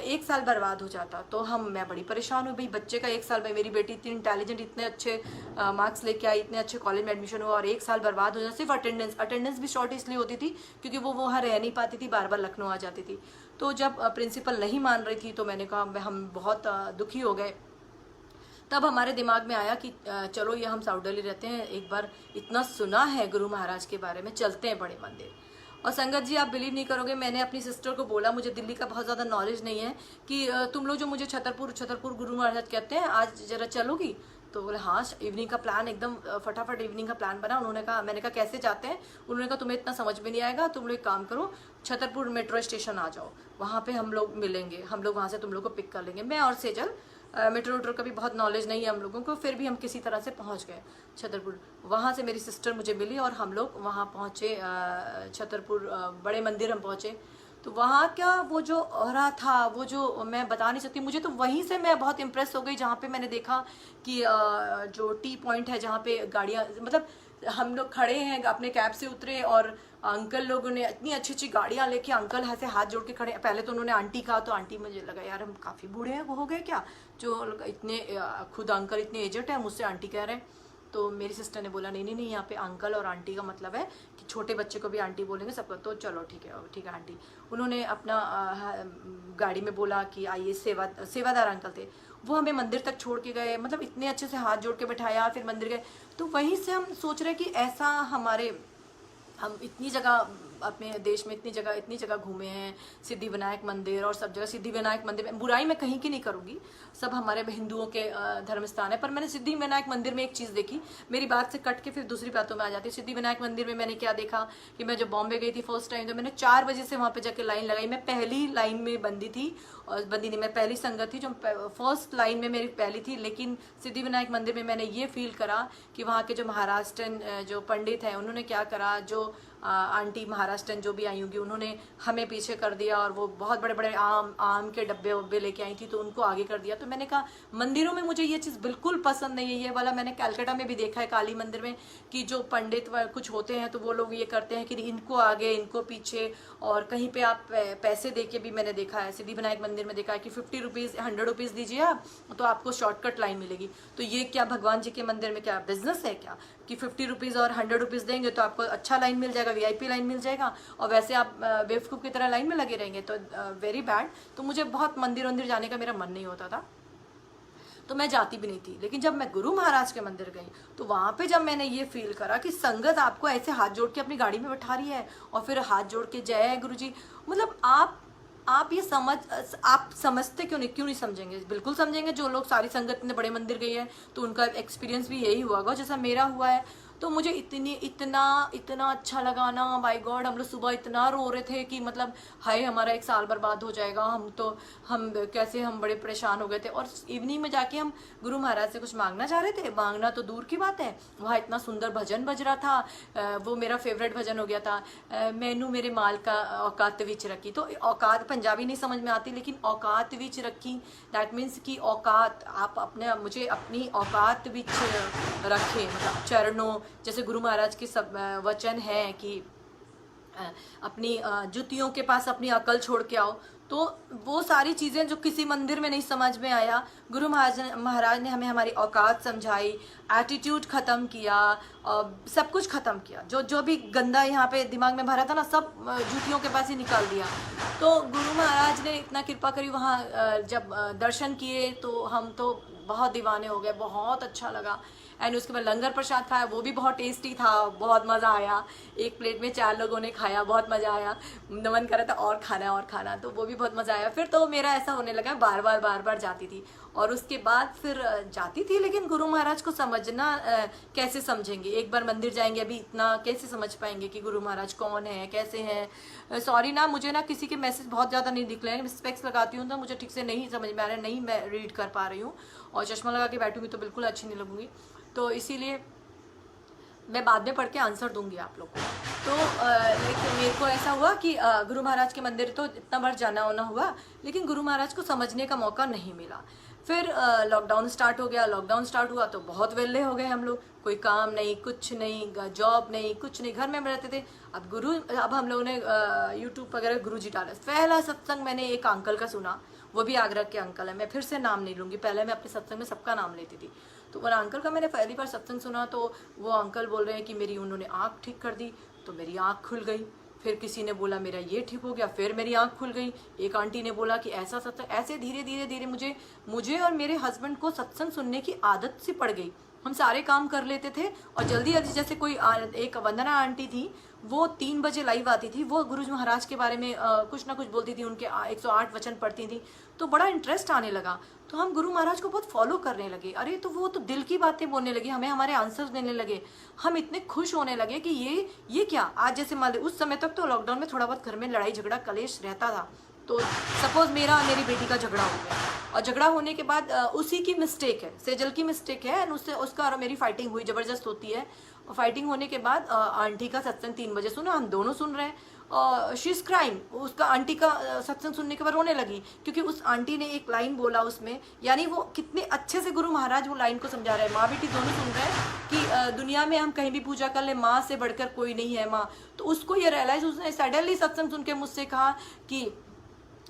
1 साल बर्बाद हो जाता। तो मैं बड़ी परेशान हुई, भाई बच्चे का 1 साल में, मेरी बेटी इतनी इंटेलिजेंट, इतने अच्छे मार्क्स लेके आई, इतने अच्छे कॉलेज में एडमिशन हुआ, और 1 साल बर्बाद हो जाता सिर्फ अटेंडेंस भी शॉर्ट इसलिए होती थी क्योंकि वो वहाँ रह नहीं पाती थी, बार बार लखनऊ आ जाती थी। तो जब प्रिंसिपल नहीं मान रही थी, तो मैंने कहा, हम बहुत दुखी हो गए। तब हमारे दिमाग में आया कि चलो ये हम साउथ दिल्ली रहते हैं, एक बार इतना सुना है गुरु महाराज के बारे में, चलते हैं बड़े मंदिर। और संगत जी, आप बिलीव नहीं करोगे, मैंने अपनी सिस्टर को बोला, मुझे दिल्ली का बहुत ज़्यादा नॉलेज नहीं है, कि तुम लोग जो मुझे छतरपुर गुरु महाराज कहते हैं, आज जरा चलोगी। तो बोले हाँ, इवनिंग का प्लान एकदम फटाफट इवनिंग का प्लान बना। उन्होंने कहा, मैंने कहा कैसे जाते हैं। उन्होंने कहा तुम्हें इतना समझ में नहीं आएगा, तुम लोग एक काम करो, छतरपुर मेट्रो स्टेशन आ जाओ, वहाँ पे हम लोग मिलेंगे, हम लोग वहाँ से तुम लोग को पिक कर लेंगे। मैं और सेजल, मेट्रो का भी बहुत नॉलेज नहीं है हम लोगों को, फिर भी हम किसी तरह से पहुँच गए छतरपुर। वहाँ से मेरी सिस्टर मुझे मिली और हम लोग वहाँ पहुँचे, छतरपुर बड़े मंदिर हम पहुँचे। तो वहाँ का वो जो ऑरा था, वो जो मैं बता नहीं सकती, मुझे तो वहीं से मैं बहुत इम्प्रेस हो गई, जहाँ पे मैंने देखा कि जो टी पॉइंट है, जहाँ पे गाड़ियाँ, मतलब हम लोग खड़े हैं, अपने कैब से उतरे और अंकल लोगों ने इतनी अच्छी अच्छी गाड़ियाँ लेके, अंकल ऐसे हाथ जोड़ के खड़े। पहले तो उन्होंने आंटी कहा, तो आंटी, मुझे लगा यार हम काफ़ी बूढ़े हैं, वो हो गए क्या, जो इतने खुद अंकल इतने एजेड है, मुझसे आंटी कह रहे हैं। तो मेरी सिस्टर ने बोला नहीं नहीं नहीं, यहाँ पे अंकल और आंटी का मतलब है कि छोटे बच्चे को भी आंटी बोलेंगे सबको। तो चलो ठीक है आंटी। उन्होंने अपना गाड़ी में बोला कि आइए, सेवादार अंकल थे, वो हमें मंदिर तक छोड़ के गए, मतलब इतने अच्छे से हाथ जोड़ के बैठाया, फिर मंदिर गए। तो वहीं से हम सोच रहे कि ऐसा हम इतनी जगह अपने देश में इतनी जगह घूमे हैं, सिद्धि विनायक मंदिर और सब जगह। सिद्धि विनायक मंदिर में बुराई मैं कहीं की नहीं करूँगी, सब हमारे हिंदुओं के धर्म स्थान है, पर मैंने सिद्धि विनायक मंदिर में एक चीज़ देखी, मेरी बात से कट के फिर दूसरी बातों में आ जाती है। सिद्धि विनायक मंदिर में मैंने क्या देखा कि मैं जब बॉम्बे गई थी फर्स्ट टाइम, तो मैंने 4 बजे से वहाँ पर जाकर लाइन लगाई। मैं पहली लाइन में बंदी थी, और बंदी नहीं, मैं पहली संगत थी जो फर्स्ट लाइन में मेरी पहली थी। लेकिन सिद्धि विनायक मंदिर में मैंने ये फील करा कि वहाँ के जो महाराष्ट्रन जो पंडित हैं, उन्होंने क्या करा, जो आंटी महाराष्ट्रन जो भी आई होंगी, उन्होंने हमें पीछे कर दिया, और वो बहुत बड़े बड़े आम के डब्बे वब्बे लेके आई थी, तो उनको आगे कर दिया। तो मैंने कहा मंदिरों में मुझे ये चीज़ बिल्कुल पसंद नहीं है। ये वाला मैंने कलकत्ता में भी देखा है, काली मंदिर में, कि जो पंडित कुछ होते हैं तो वो लोग ये करते हैं कि इनको आगे इनको पीछे, और कहीं पे आप पैसे दे के भी मैंने देखा है, सिद्धि विनायक मंदिर में देखा है कि 50 रुपीज़ 100 रुपीज़ दीजिए आप, तो आपको शॉर्टकट लाइन मिलेगी। तो ये क्या भगवान जी के मंदिर में क्या बिजनेस है क्या, कि 50 रुपीज़ और 100 रुपीज़ देंगे तो आपको अच्छा लाइन मिल जाएगा, VIP लाइन मिल जाएगा, और वैसे आप बेवकूफ़ की तरह लाइन में लगे रहेंगे। तो वेरी बैड। तो मुझे बहुत मंदिर जाने का मेरा मन नहीं होता था, तो मैं जाती भी नहीं थी। लेकिन जब मैं गुरु महाराज के मंदिर गई, तो वहाँ पे जब मैंने ये फील करा कि संगत आपको ऐसे हाथ जोड़ के अपनी गाड़ी में बैठा रही है, और फिर हाथ जोड़ के जय गुरु जी, मतलब आप ये आप समझते क्यों नहीं समझेंगे? बिल्कुल समझेंगे। जो लोग सारी संगत इतने बड़े मंदिर गए हैं, तो उनका एक्सपीरियंस भी यही हुआ होगा जैसा मेरा हुआ है। तो मुझे इतना अच्छा लगा ना, बाय गॉड। हम लोग सुबह इतना रो रहे थे कि मतलब हाय हमारा 1 साल बर्बाद हो जाएगा, हम बड़े परेशान हो गए थे। और इवनिंग में जाके हम गुरु महाराज से कुछ मांगना चाह रहे थे, मांगना तो दूर की बात है, वहाँ इतना सुंदर भजन बज रहा था, वो मेरा फेवरेट भजन हो गया था, मैनू मेरे माल का औकात विच रखी। तो औकात पंजाबी नहीं समझ में आती, लेकिन औकात विच रखी दैट मीन्स कि औकात आप मुझे अपनी औकात विच रखे, मतलब चरणों, जैसे गुरु महाराज के सब वचन है कि अपनी जुतियों के पास अपनी अकल छोड़ के आओ। तो वो सारी चीज़ें जो किसी मंदिर में नहीं समझ में आया, गुरु महाराज ने हमें हमारी औकात समझाई, एटीट्यूड ख़त्म किया, सब कुछ ख़त्म किया। जो भी गंदा यहाँ पे दिमाग में भरा था ना, सब जूतियों के पास ही निकाल दिया। तो गुरु महाराज ने इतना कृपा करी, वहाँ जब दर्शन किए तो हम तो बहुत दीवाने हो गए, बहुत अच्छा लगा। एंड उसके बाद लंगर प्रसाद खाया, वो भी बहुत टेस्टी था, बहुत मज़ा आया। एक प्लेट में 4 लोगों ने खाया, बहुत मज़ा आया, मन कर रहा था और खाना, तो वो भी बहुत मज़ा आया। फिर तो मेरा ऐसा होने लगा, बार बार जाती थी, और उसके बाद फिर जाती थी। लेकिन गुरु महाराज को समझना कैसे समझेंगे? एक बार मंदिर जाएंगे, अभी इतना कैसे समझ पाएंगे कि गुरु महाराज कौन है, कैसे हैं? सॉरी ना, मुझे ना किसी के मैसेज बहुत ज़्यादा नहीं दिख रहे हैं, स्पेक्स लगाती हूँ तो मुझे ठीक से नहीं समझ में आ रहा है, नहीं मैं रीड कर पा रही हूँ, और चश्मा लगा के बैठूंगी तो बिल्कुल अच्छी नहीं लगूंगी। तो इसीलिए मैं बाद में पढ़ के आंसर दूंगी आप लोग को। तो लेकिन मेरे को ऐसा हुआ कि गुरु महाराज के मंदिर तो इतना बार जाना होना हुआ, लेकिन गुरु महाराज को समझने का मौका नहीं मिला। फिर लॉकडाउन स्टार्ट हो गया। लॉकडाउन स्टार्ट हुआ तो बहुत वेले हो गए हम लोग, कोई काम नहीं, कुछ नहीं, जॉब नहीं, कुछ नहीं, घर में रहते थे। अब हम लोगों ने यूट्यूब वगैरह गुरु जी डाला। पहला सत्संग मैंने एक अंकल का सुना, वो भी आगरा के अंकल है, मैं फिर से नाम नहीं लूँगी, पहले मैं अपने सत्संग में सबका नाम लेती थी। तो वो अंकल का मैंने पहली बार सत्संग सुना, तो वो अंकल बोल रहे हैं कि उन्होंने आँख ठीक कर दी, तो मेरी आँख खुल गई। फिर किसी ने बोला मेरा ये ठीक हो गया, फिर मेरी आँख खुल गई। एक आंटी ने बोला कि ऐसा सत्संग, ऐसे धीरे धीरे मुझे और मेरे हस्बैंड को सत्संग सुनने की आदत सी पड़ गई। हम सारे काम कर लेते थे, और जल्दी जैसे कोई एक वंदना आंटी थी, वो 3 बजे लाइव आती थी, वो गुरु महाराज के बारे में कुछ ना कुछ बोलती थी, उनके 108 वचन पढ़ती थी, तो बड़ा इंटरेस्ट आने लगा। तो हम गुरु महाराज को बहुत फॉलो करने लगे। अरे तो वो तो दिल की बातें बोलने लगी, हमें हमारे आंसर्स देने लगे, हम इतने खुश होने लगे कि ये क्या। आज जैसे मान लो उस समय तक तो लॉकडाउन में थोड़ा बहुत घर में लड़ाई झगड़ा कलेश रहता था, तो सपोज मेरा और मेरी बेटी का झगड़ा हो गया, और झगड़ा होने के बाद उसी की मिस्टेक है, सेजल की मिस्टेक है, उसका और मेरी फाइटिंग हुई, ज़बरदस्त होती है। और फाइटिंग होने के बाद आंटी का सत्संग 3 बजे सुना, हम दोनों सुन रहे हैं, शी इज़ क्राइंग। उसका आंटी का सत्संग सुनने के बाद रोने लगी, क्योंकि उस आंटी ने एक लाइन बोला उसमें, यानी वो कितने अच्छे से गुरु महाराज वो लाइन को समझा रहे हैं। माँ बेटी दोनों सुन रहे हैं कि दुनिया में हम कहीं भी पूजा कर ले, माँ से बढ़कर कोई नहीं है माँ। तो उसको ये रियलाइज, उसने सडनली सत्संग सुन के मुझसे कहा कि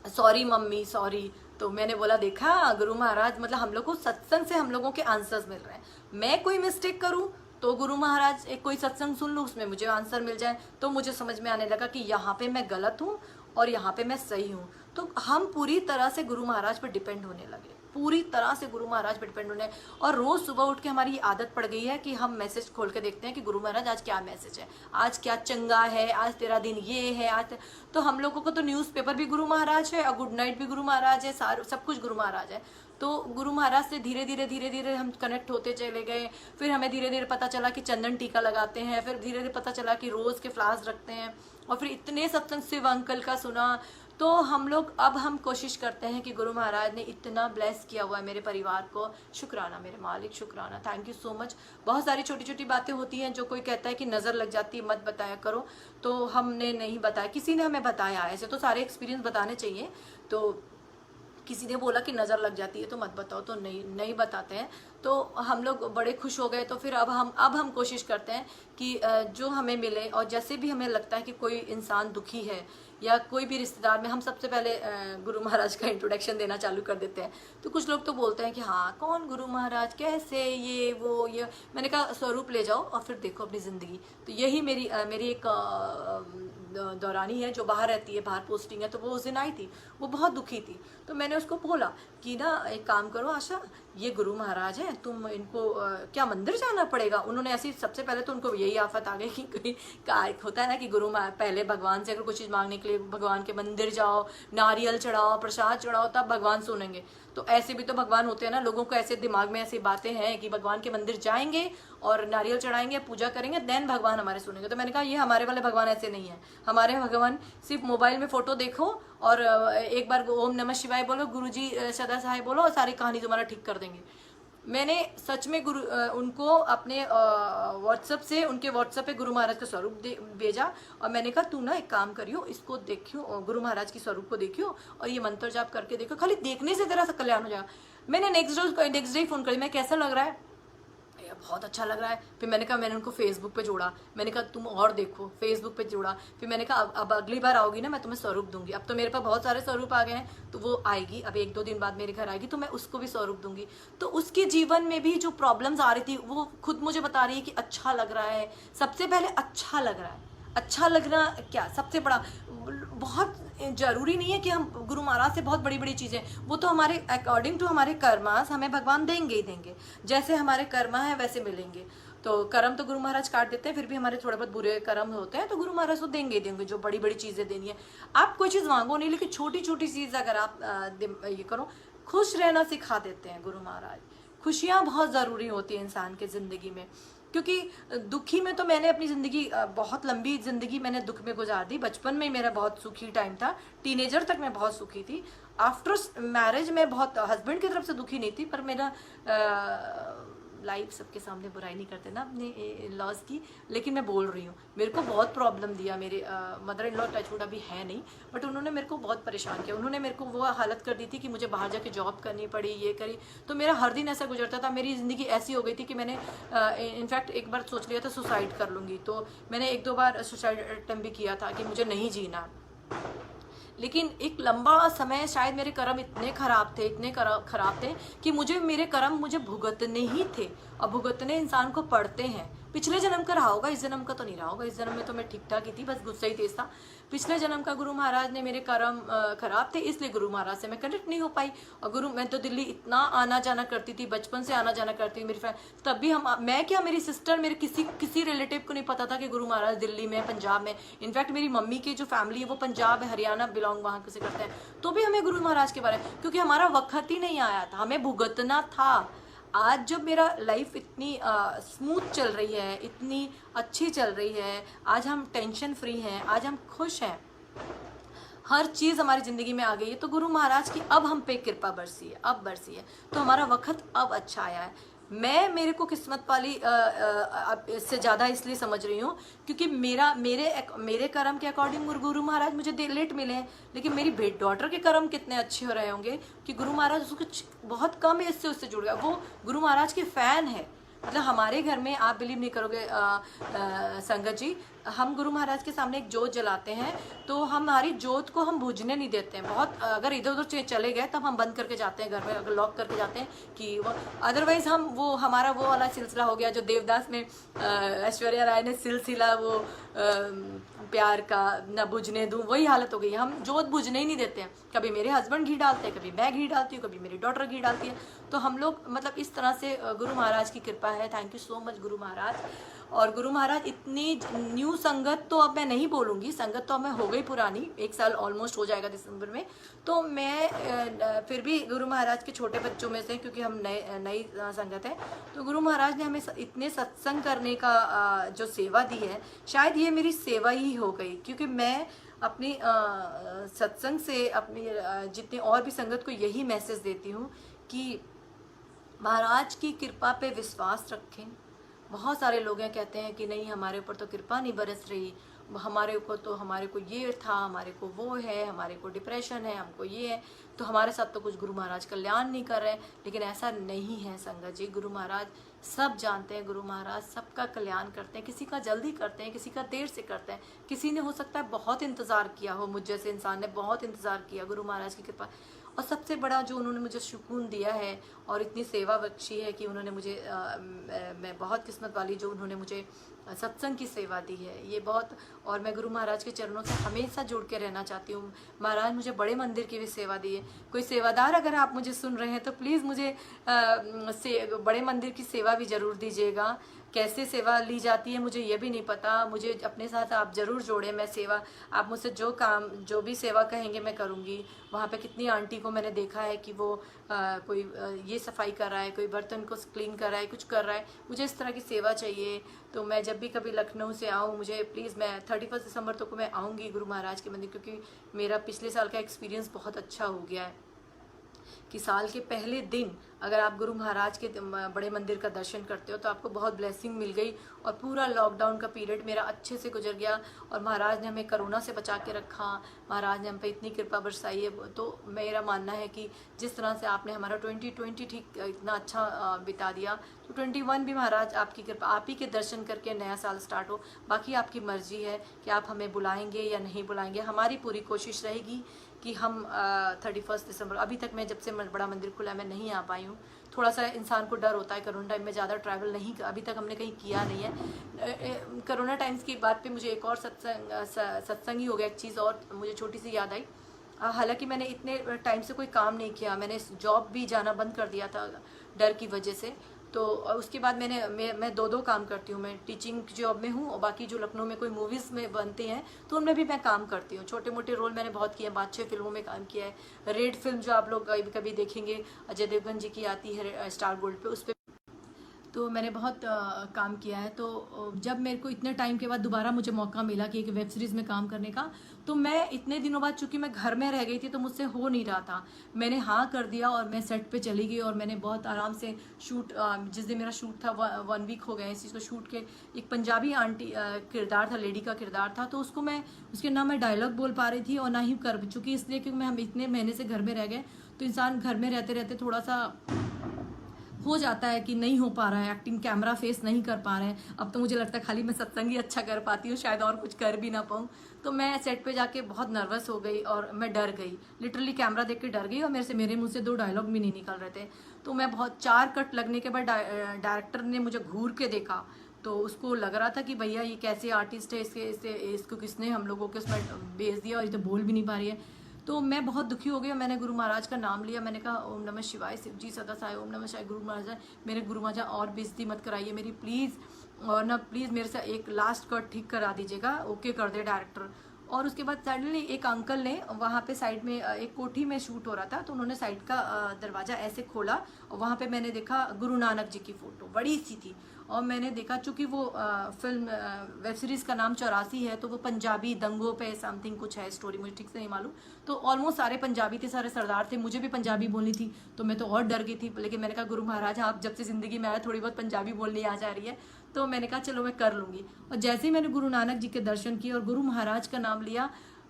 सॉरी मम्मी, सॉरी, तो मैंने बोला देखा गुरु महाराज, मतलब हम लोग को सत्संग से हम लोगों के आंसर्स मिल रहे हैं। मैं कोई मिस्टेक करूं तो गुरु महाराज एक कोई सत्संग सुन लूँ, उसमें मुझे आंसर मिल जाए, तो मुझे समझ में आने लगा कि यहाँ पे मैं गलत हूँ और यहाँ पे मैं सही हूँ। तो हम पूरी तरह से गुरु महाराज पर डिपेंड होने लगे, पूरी तरह से गुरु महाराज पर डिपेंड होने। और रोज सुबह उठ के हमारी आदत पड़ गई है कि हम मैसेज खोल के देखते हैं कि गुरु महाराज आज क्या मैसेज है, आज क्या चंगा है, आज तेरा दिन ये है, आज तो हम लोगों को तो न्यूज़पेपर भी गुरु महाराज है और गुड नाइट भी गुरु महाराज है, सारा सब कुछ गुरु महाराज है। तो गुरु महाराज से धीरे धीरे हम कनेक्ट होते चले गए। फिर हमें धीरे धीरे पता चला कि चंदन टीका लगाते हैं, फिर धीरे धीरे पता चला कि रोज के फ्लावर्स रखते हैं, और फिर इतने सत्संग शिव अंकल का सुना। तो हम लोग अब हम कोशिश करते हैं कि गुरु महाराज ने इतना ब्लेस किया हुआ है मेरे परिवार को, शुक्राना मेरे मालिक, शुक्राना, थैंक यू सो मच। बहुत सारी छोटी छोटी बातें होती हैं जो कोई कहता है कि नज़र लग जाती है मत बताया करो, तो हमने नहीं बताया, किसी ने हमें बताया। ऐसे तो सारे एक्सपीरियंस बताने चाहिए, तो किसी ने बोला कि नज़र लग जाती है तो मत बताओ, तो नहीं बताते हैं। तो हम लोग बड़े खुश हो गए। तो फिर अब हम कोशिश करते हैं कि जो हमें मिले, और जैसे भी हमें लगता है कि कोई इंसान दुखी है या कोई भी रिश्तेदार में, हम सबसे पहले गुरु महाराज का इंट्रोडक्शन देना चालू कर देते हैं। तो कुछ लोग तो बोलते हैं कि हाँ कौन गुरु महाराज, कैसे, ये वो ये। मैंने कहा स्वरूप ले जाओ और फिर देखो अपनी ज़िंदगी। तो यही मेरी एक दौरानी है जो बाहर रहती है, बाहर पोस्टिंग है। तो वो उस दिन आई थी, वो बहुत दुखी थी। तो मैंने उसको बोला कि ना एक काम करो आशा, ये गुरु महाराज हैं, तुम इनको क्या मंदिर जाना पड़ेगा। उन्होंने ऐसी, सबसे पहले तो उनको यही आफत आ गई कि कोई होता है ना कि पहले भगवान से अगर कुछ चीज़ मांगने के लिए भगवान के मंदिर जाओ, नारियल चढ़ाओ, प्रसाद चढ़ाओ, तब भगवान सुनेंगे। तो ऐसे भी तो भगवान होते हैं ना, लोगों को ऐसे दिमाग में ऐसी बातें हैं कि भगवान के मंदिर जाएंगे और नारियल चढ़ाएंगे, पूजा करेंगे, देन भगवान हमारे सुनेंगे। तो मैंने कहा ये हमारे वाले भगवान ऐसे नहीं है। हमारे भगवान सिर्फ मोबाइल में फोटो देखो और एक बार ओम नमः शिवाय बोलो, गुरुजी सदा सहाय बोलो, और सारी कहानी तुम्हारा ठीक कर देंगे। मैंने सच में उनको अपने व्हाट्सएप से, उनके व्हाट्सएप पे गुरु महाराज का स्वरूप भेजा, और मैंने कहा तू ना एक काम करियो, इसको देखियो, गुरु महाराज की स्वरूप को देखियो और ये मंत्र जाप करके देखो, खाली देखने से तेरा कल्याण हो जाएगा। मैंने नेक्स्ट डे फोन कर, मैं कैसा लग रहा है, बहुत अच्छा लग रहा है। फिर मैंने कहा, मैंने उनको फेसबुक पे जोड़ा, मैंने कहा तुम और देखो, फेसबुक पे जोड़ा। फिर मैंने कहा अब अगली बार आओगी ना मैं तुम्हें स्वरूप दूंगी। अब तो मेरे पास बहुत सारे स्वरूप आ गए हैं, तो वो आएगी, अब 1-2 दिन बाद मेरे घर आएगी, तो मैं उसको भी स्वरूप दूंगी। तो उसके जीवन में भी जो प्रॉब्लम्स आ रही थी वो खुद मुझे बता रही है कि अच्छा लग रहा है। सबसे पहले अच्छा लग रहा है, अच्छा लगना क्या सबसे बड़ा, बहुत जरूरी नहीं है कि हम गुरु महाराज से बहुत बड़ी बड़ी चीज़ें, वो तो हमारे अकॉर्डिंग टू हमारे कर्मास हमें भगवान देंगे ही देंगे, जैसे हमारे कर्मा है वैसे मिलेंगे। तो कर्म तो गुरु महाराज काट देते हैं, फिर भी हमारे थोड़े बहुत बुरे कर्म होते हैं तो गुरु महाराज को देंगे ही देंगे, जो बड़ी बड़ी चीज़ें देनी है। आप कोई चीज़ मांगो नहीं, लेकिन छोटी छोटी चीज़ अगर आप ये करो, खुश रहना सिखा देते हैं गुरु महाराज। खुशियाँ बहुत ज़रूरी होती है इंसान के ज़िंदगी में, क्योंकि दुखी में तो मैंने अपनी ज़िंदगी, बहुत लंबी ज़िंदगी मैंने दुख में गुजार दी। बचपन में ही मेरा बहुत सुखी टाइम था, टीनेजर तक मैं बहुत सुखी थी। आफ्टर मैरिज में बहुत, हस्बैंड की तरफ से दुखी नहीं थी, पर मेरा लाइफ सबके सामने बुराई नहीं करते ना अपने लॉज की, लेकिन मैं बोल रही हूँ, मेरे को बहुत प्रॉब्लम दिया मेरे मदर इन लॉ, टचवुड अभी है नहीं, बट उन्होंने मेरे को बहुत परेशान किया। उन्होंने मेरे को वो हालत कर दी थी कि मुझे बाहर जाके जॉब करनी पड़ी, ये करी, तो मेरा हर दिन ऐसा गुजरता था। मेरी ज़िंदगी ऐसी हो गई थी कि मैंने इनफैक्ट एक बार सोच लिया था सुसाइड कर लूँगी। तो मैंने 1-2 बार सुसाइड अटेम्प्ट भी किया था कि मुझे नहीं जीना। लेकिन एक लंबा समय शायद मेरे कर्म इतने खराब थे कि मेरे कर्म मुझे भुगतने ही थे, और भुगतने इंसान को पड़ते हैं। पिछले जन्म का रहा होगा, इस जन्म का तो नहीं रहा होगा। इस जन्म में तो मैं ठीक ठाक ही थी, बस गुस्सा ही तेज था। पिछले जन्म का गुरु महाराज ने, मेरे कर्म खराब थे, इसलिए गुरु महाराज से मैं कनेक्ट नहीं हो पाई। और मैं तो दिल्ली इतना आना जाना करती थी, बचपन से आना जाना करती थी। मेरी फ्रेंड, तब भी मैं क्या, मेरी सिस्टर, मेरे किसी रिलेटिव को नहीं पता था कि गुरु महाराज दिल्ली में, पंजाब में। इनफैक्ट मेरी मम्मी की जो फैमिली है वो पंजाब, हरियाणा बिलोंग वहाँ से करते हैं, तो भी हमें गुरु महाराज के बारे में, क्योंकि हमारा वक्त ही नहीं आया था, हमें भुगतना था। आज जब मेरा लाइफ इतनी स्मूथ चल रही है, इतनी अच्छी चल रही है, आज हम टेंशन फ्री हैं, आज हम खुश हैं, हर चीज़ हमारी ज़िंदगी में आ गई है, तो गुरु महाराज की अब हम पे कृपा बरसी है, अब बरसी है। तो हमारा वक्त अब अच्छा आया है। मेरे को किस्मत वाली इससे ज़्यादा इसलिए समझ रही हूँ क्योंकि मेरे कर्म के अकॉर्डिंग गुरु महाराज मुझे लेट मिले हैं, लेकिन मेरी डॉटर के कर्म कितने अच्छे हो रहे होंगे कि गुरु महाराज उसको बहुत कम है, इससे उससे जुड़ गया। वो गुरु महाराज के फ़ैन है। मतलब हमारे घर में, आप बिलीव नहीं करोगे संगत जी, हम गुरु महाराज के सामने एक जोत जलाते हैं, तो हमारी जोत को हम बुझने नहीं देते हैं। बहुत अगर इधर उधर चले गए तब हम बंद करके जाते हैं घर में, अगर लॉक करके जाते हैं कि वो, अदरवाइज हम वो हमारा वो वाला सिलसिला हो गया जो देवदास में ऐश्वर्या राय ने सिलसिला वो प्यार का न बुझने दूं, वही हालत हो गई है। हम जोत बुझने ही नहीं देते हैं। कभी मेरे हस्बैंड घी डालते हैं, कभी मैं घी डालती हूँ, कभी मेरी डॉटर घी डालती है। तो हम लोग मतलब इस तरह से गुरु महाराज की कृपा है। Thank you so much Guru Maharaj. और गुरु महाराज इतनी न्यू संगत तो अब मैं नहीं बोलूँगी, संगत तो अब मैं हो गई पुरानी, 1 साल ऑलमोस्ट हो जाएगा दिसंबर में। तो मैं फिर भी गुरु महाराज के छोटे बच्चों में से, क्योंकि हम नई संगत है, तो गुरु महाराज ने हमें इतने सत्संग करने का जो सेवा दी है, शायद ये मेरी सेवा ही हो गई। क्योंकि मैं अपनी सत्संग से अपनी जितने और भी संगत को यही मैसेज देती हूँ कि महाराज की कृपा पे विश्वास रखें। बहुत सारे लोग हैं कहते हैं कि नहीं हमारे ऊपर तो कृपा नहीं बरस रही, हमारे ऊपर तो हमारे को ये था, हमारे को वो है, हमारे को डिप्रेशन है, हमको ये है, तो हमारे साथ तो कुछ गुरु महाराज कल्याण नहीं कर रहे। लेकिन ऐसा नहीं है संगत जी, गुरु महाराज सब जानते हैं, गुरु महाराज सबका कल्याण करते हैं। किसी का जल्दी करते हैं, किसी का देर से करते हैं। किसी ने हो सकता है बहुत इंतज़ार किया हो, मुझ जैसे इंसान ने बहुत इंतज़ार किया गुरु महाराज की कृपा। और सबसे बड़ा जो उन्होंने मुझे सुकून दिया है और इतनी सेवा बख्शी है कि उन्होंने मुझे मैं बहुत किस्मत वाली जो उन्होंने मुझे सत्संग की सेवा दी है, ये बहुत। और मैं गुरु महाराज के चरणों से हमेशा जुड़ के रहना चाहती हूँ। महाराज मुझे बड़े मंदिर की भी सेवा दी है। कोई सेवादार अगर आप मुझे सुन रहे हैं तो प्लीज़ मुझे बड़े मंदिर की सेवा भी ज़रूर दीजिएगा। कैसे सेवा ली जाती है मुझे ये भी नहीं पता, मुझे अपने साथ आप ज़रूर जोड़ें। मैं सेवा, आप मुझसे जो भी सेवा कहेंगे मैं करूँगी। वहाँ पे कितनी आंटी को मैंने देखा है कि वो कोई ये सफाई कर रहा है, कोई बर्तन को क्लीन कर रहा है, कुछ कर रहा है। मुझे इस तरह की सेवा चाहिए। तो मैं जब भी कभी लखनऊ से आऊँ, मुझे प्लीज़, मैं 31 दिसंबर तक मैं आऊँगी गुरु महाराज के मंदिर, क्योंकि मेरा पिछले साल का एक्सपीरियंस बहुत अच्छा हो गया है कि साल के पहले दिन अगर आप गुरु महाराज के बड़े मंदिर का दर्शन करते हो तो आपको बहुत ब्लेसिंग मिल गई। और पूरा लॉकडाउन का पीरियड मेरा अच्छे से गुजर गया और महाराज ने हमें कोरोना से बचा के रखा। महाराज ने हम पे इतनी कृपा बरसाई है। तो मेरा मानना है कि जिस तरह से आपने हमारा 2020 ठीक इतना अच्छा बिता दिया, तो 21 भी महाराज आपकी कृपा, आप ही के दर्शन करके नया साल स्टार्ट हो। बाकी आपकी मर्जी है कि आप हमें बुलाएंगे या नहीं बुलाएंगे। हमारी पूरी कोशिश रहेगी कि हम 31 दिसंबर, अभी तक मैं जब से बड़ा मंदिर खुला मैं नहीं आ पाई हूँ। थोड़ा सा इंसान को डर होता है, कोरोना टाइम में ज़्यादा ट्रैवल नहीं, अभी तक हमने कहीं किया नहीं है। कोरोना टाइम्स की बात पे मुझे एक और सत्संग ही हो गया। एक चीज़ और मुझे छोटी सी याद आई। हालांकि मैंने इतने टाइम से कोई काम नहीं किया, मैंने जॉब भी जाना बंद कर दिया था डर की वजह से। तो उसके बाद मैं 2 काम करती हूँ। मैं टीचिंग जॉब में हूँ और बाकी जो लखनऊ में कोई मूवीज़ में बनते हैं तो उनमें भी मैं काम करती हूँ। छोटे मोटे रोल मैंने बहुत किए हैं, 5-6 फिल्मों में काम किया है। रेड फिल्म जो आप लोग कभी कभी देखेंगे, अजय देवगन जी की आती है स्टार गोल्ड पे, उस पर तो मैंने बहुत काम किया है। तो जब मेरे को इतने टाइम के बाद दोबारा मुझे मौका मिला कि एक वेब सीरीज़ में काम करने का, तो मैं इतने दिनों बाद, चूंकि मैं घर में रह गई थी तो मुझसे हो नहीं रहा था, मैंने हाँ कर दिया और मैं सेट पे चली गई। और मैंने बहुत आराम से शूट, जिस दिन मेरा शूट था 1 वीक हो गया इस चीज़ को शूट के। एक पंजाबी आंटी किरदार था, लेडी का किरदार था, तो उसको मैं, उसके ना मैं डायलॉग बोल पा रही थी और ना ही कर चूँकि, इसलिए क्योंकि हम इतने महीने से घर में रह गए तो इंसान घर में रहते रहते थोड़ा सा हो जाता है कि नहीं हो पा रहा है, एक्टिंग कैमरा फेस नहीं कर पा रहे हैं। अब तो मुझे लगता है खाली मैं सत्संग ही अच्छा कर पाती हूँ, शायद और कुछ कर भी ना पाऊँ। तो मैं सेट पे जाके बहुत नर्वस हो गई और मैं डर गई, लिटरली कैमरा देख के डर गई। और मेरे मुंह से 2 डायलॉग भी नहीं निकल रहे थे। तो मैं बहुत 4 कट लगने के बाद डायरेक्टर ने मुझे घूर के देखा, तो उसको लग रहा था कि भैया ये कैसे आर्टिस्ट है, इसको किसने हम लोगों के उसमें भेज दिया और ये तो बोल भी नहीं पा रही है। तो मैं बहुत दुखी हो गई। मैंने गुरु महाराज का नाम लिया, मैंने कहा ओम नमः शिवाय, शिव जी सदा साय, ओम नमः शिवाय। गुरु महाराज, मेरे गुरु महाराज और बेइज्जती मत कराइए मेरी प्लीज़, और ना प्लीज़ मेरे से एक लास्ट कट ठीक करा दीजिएगा, ओके कर दे डायरेक्टर। और उसके बाद सडनली एक अंकल ने वहाँ पे साइड में, एक कोठी में शूट हो रहा था, तो उन्होंने साइड का दरवाज़ा ऐसे खोला और वहाँ पे मैंने देखा गुरु नानक जी की फ़ोटो बड़ी सी थी। और मैंने देखा, चूँकि वो फिल्म वेब सीरीज़ का नाम 84 है, तो वो पंजाबी दंगों पे समथिंग कुछ है स्टोरी, मुझे ठीक से नहीं मालूम। तो ऑलमोस्ट सारे पंजाबी थे, सारे सरदार थे, मुझे भी पंजाबी बोलनी थी, तो मैं तो और डर गई थी। लेकिन मैंने कहा गुरु महाराज आप जब से ज़िंदगी में आए थोड़ी बहुत पंजाबी बोलनी आ जा रही है, तो मैंने कहा चलो मैं कर लूँगी। और जैसे ही मैंने गुरु नानक जी के दर्शन किए और गुरु महाराज का नाम लिया,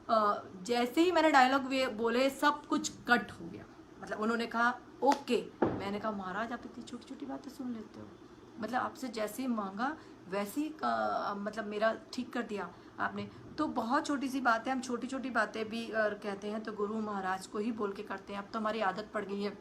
जैसे ही मैंने डायलॉग बोले सब कुछ कट हो गया। मतलब उन्होंने कहा ओके, मैंने कहा महाराज आप इतनी छोटी छोटी बातें सुन लेते हो, मतलब आपसे जैसे ही मांगा वैसे ही मतलब मेरा ठीक कर दिया आपने। तो बहुत छोटी सी बात है, हम छोटी छोटी बातें भी कहते हैं तो गुरु महाराज को ही बोल के करते हैं। अब तो हमारी आदत पड़ गई है,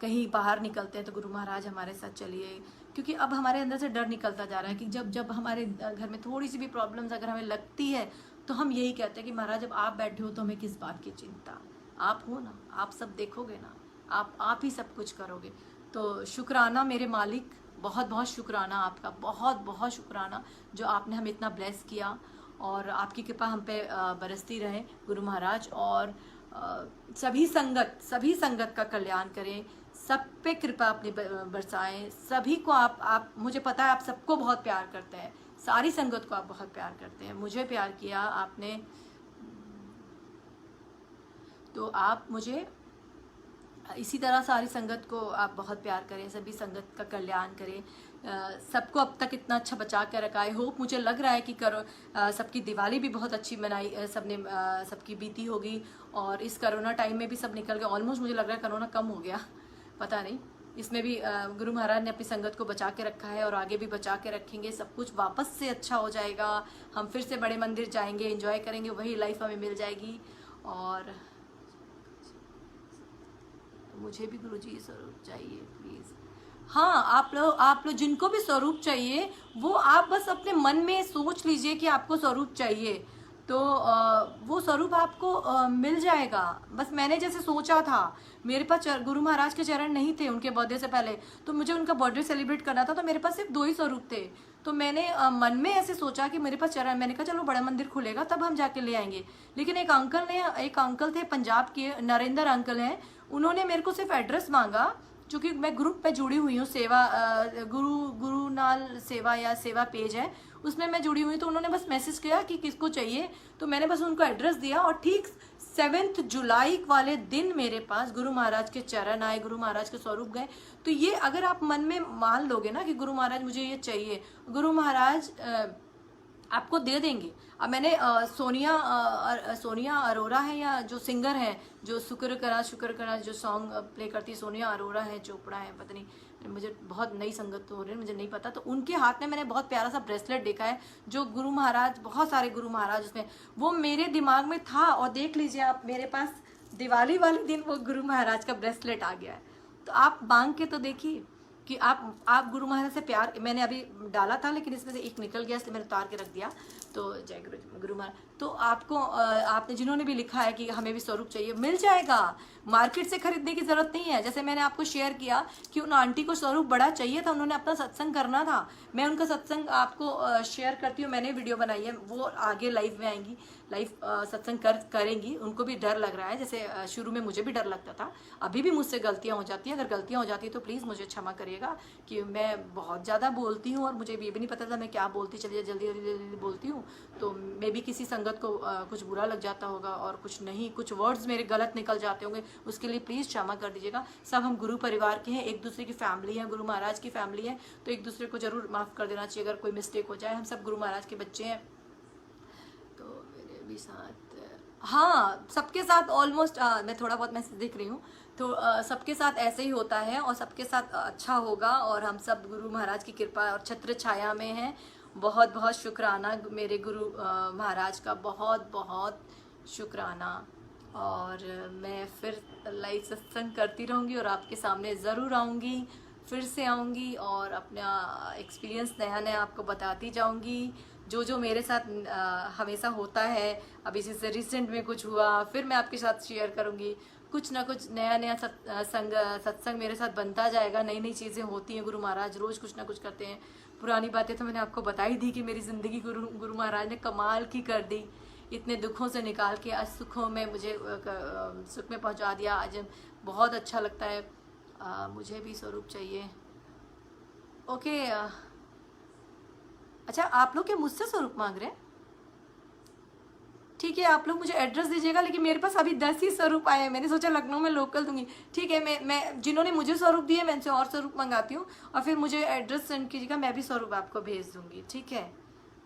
कहीं बाहर निकलते हैं तो गुरु महाराज हमारे साथ चलिए, क्योंकि अब हमारे अंदर से डर निकलता जा रहा है कि जब जब हमारे घर में थोड़ी सी भी प्रॉब्लम्स अगर हमें लगती है तो हम यही कहते हैं कि महाराज जब आप बैठे हो तो हमें किस बात की चिंता, आप हो ना, आप सब देखोगे ना, आप ही सब कुछ करोगे। तो शुक्राना मेरे मालिक, बहुत बहुत शुक्राना आपका, बहुत बहुत शुक्राना जो आपने हमें इतना ब्लेस किया, और आपकी कृपा हम पे बरसती रहे गुरु महाराज। और सभी संगत का कल्याण करें, सब पे कृपा अपनी बरसाएं, सभी को आप मुझे पता है आप सबको बहुत प्यार करते हैं, सारी संगत को आप बहुत प्यार करते हैं, मुझे प्यार किया आपने तो आप मुझे इसी तरह सारी संगत को आप बहुत प्यार करें, सभी संगत का कल्याण करें, सबको अब तक इतना अच्छा बचा के रखा है। होप मुझे लग रहा है कि सबकी दिवाली भी बहुत अच्छी मनाई, सबने सबकी बीती होगी, और इस कोरोना टाइम में भी सब निकल गए ऑलमोस्ट। मुझे लग रहा है कोरोना कम हो गया, पता नहीं, इसमें भी गुरु महाराज ने अपनी संगत को बचा के रखा है और आगे भी बचा के रखेंगे। सब कुछ वापस से अच्छा हो जाएगा, हम फिर से बड़े मंदिर जाएंगे, एंजॉय करेंगे, वही लाइफ हमें मिल जाएगी। और मुझे भी गुरुजी स्वरूप चाहिए प्लीज़। हाँ, आप लोग जिनको भी स्वरूप चाहिए वो आप बस अपने मन में सोच लीजिए कि आपको स्वरूप चाहिए, तो वो स्वरूप आपको मिल जाएगा। बस मैंने जैसे सोचा था, मेरे पास गुरु महाराज के चरण नहीं थे उनके बर्थडे से पहले, तो मुझे उनका बर्थडे सेलिब्रेट करना था, तो मेरे पास सिर्फ 2 ही स्वरूप थे। तो मैंने मन में ऐसे सोचा कि मेरे पास चरण, मैंने कहा चलो बड़ा मंदिर खुलेगा तब हम जाके ले आएंगे। लेकिन एक अंकल थे पंजाब के, नरेंद्र अंकल हैं, उन्होंने मेरे को सिर्फ एड्रेस मांगा, क्योंकि मैं ग्रुप पे जुड़ी हुई हूँ, सेवा गुरु नाल सेवा या सेवा पेज है उसमें मैं जुड़ी हुई, तो उन्होंने बस मैसेज किया कि किसको चाहिए, तो मैंने बस उनको एड्रेस दिया, और ठीक 7 जुलाई वाले दिन मेरे पास गुरु महाराज के चरण आए, गुरु महाराज के स्वरूप गए। तो ये अगर आप मन में मान लोगे ना कि गुरु महाराज मुझे ये चाहिए, गुरु महाराज आपको दे देंगे। अब मैंने सोनिया अरोरा है, या जो सिंगर है जो शुक्र करा जो सॉन्ग प्ले करती है, सोनिया अरोरा है, चोपड़ा है, पता नहीं, मुझे बहुत नई संगत हो रही है, मुझे नहीं पता। तो उनके हाथ में मैंने बहुत प्यारा सा ब्रेसलेट देखा है, जो गुरु महाराज, बहुत सारे गुरु महाराज उसमें, वो मेरे दिमाग में था, और देख लीजिए आप, मेरे पास दिवाली वाले दिन वो गुरु महाराज का ब्रेसलेट आ गया है। तो आप मांग के तो देखिए कि आप गुरु महाराज से प्यार, मैंने अभी डाला था लेकिन इसमें से एक निकल गया, इसलिए मैंने उतार के रख दिया। तो जय गुरु महाराज। तो आपको आपने जिन्होंने भी लिखा है कि हमें भी स्वरूप चाहिए, मिल जाएगा, मार्केट से खरीदने की जरूरत नहीं है। जैसे मैंने आपको शेयर किया कि उन आंटी को स्वरूप बड़ा चाहिए था, उन्होंने अपना सत्संग करना था, मैं उनका सत्संग आपको शेयर करती हूँ, मैंने वीडियो बनाई है, वो आगे लाइव में आएंगी, लाइव सत्संग करेंगी। उनको भी डर लग रहा है, जैसे शुरू में मुझे भी डर लगता था, अभी भी मुझसे गलतियाँ हो जाती हैं। अगर गलतियाँ हो जाती है तो प्लीज़ मुझे क्षमा करिएगा कि मैं बहुत ज़्यादा बोलती हूँ, और मुझे ये भी नहीं पता था मैं क्या बोलती चलिए, जल्दी जल्दी जल्दी बोलती हूँ, तो मे भी किसी संगत को कुछ बुरा लग जाता होगा, और कुछ नहीं, कुछ वर्ड्स मेरे गलत निकल जाते होंगे, उसके लिए प्लीज़ क्षमा कर दीजिएगा। सब हम गुरु परिवार के हैं, एक दूसरे की फैमिली है, गुरु महाराज की फैमिली है, तो एक दूसरे को जरूर माफ़ कर देना चाहिए अगर कोई मिस्टेक हो जाए। हम सब गुरु महाराज के बच्चे हैं। तो मेरे भी साथ, हाँ, सबके साथ ऑलमोस्ट, मैं थोड़ा बहुत मैसेज देख रही हूँ, तो सबके साथ ऐसे ही होता है, और सबके साथ अच्छा होगा, और हम सब गुरु महाराज की कृपा और छत्र छाया में हैं। बहुत बहुत शुक्राना मेरे गुरु महाराज का, बहुत बहुत शुक्राना। और मैं फिर लाइव सत्संग करती रहूँगी, और आपके सामने ज़रूर आऊँगी, फिर से आऊँगी, और अपना एक्सपीरियंस नया नया आपको बताती जाऊँगी, जो मेरे साथ हमेशा होता है। अभी जैसे रिसेंट में कुछ हुआ, फिर मैं आपके साथ शेयर करूँगी, कुछ ना कुछ नया नया सत्संग मेरे साथ बनता जाएगा, नई नई चीज़ें होती हैं, गुरु महाराज रोज़ कुछ ना कुछ करते हैं। पुरानी बातें तो मैंने आपको बताई दी कि मेरी ज़िंदगी गुरु महाराज ने कमाल की कर दी, इतने दुखों से निकाल के आज सुखों में मुझे सुख में पहुंचा दिया। आज बहुत अच्छा लगता है। मुझे भी स्वरूप चाहिए। ओके, अच्छा, आप लोग क्या मुझसे स्वरूप मांग रहे हैं? ठीक है, आप लोग मुझे एड्रेस दीजिएगा, लेकिन मेरे पास अभी 10 ही स्वरूप आए हैं। मैंने सोचा लखनऊ में लोकल दूंगी। ठीक है, मैं जिन्होंने मुझे स्वरूप दिए मैं इनसे और स्वरूप मंगाती हूँ, और फिर मुझे एड्रेस सेंड कीजिएगा, मैं भी स्वरूप आपको भेज दूंगी। ठीक है,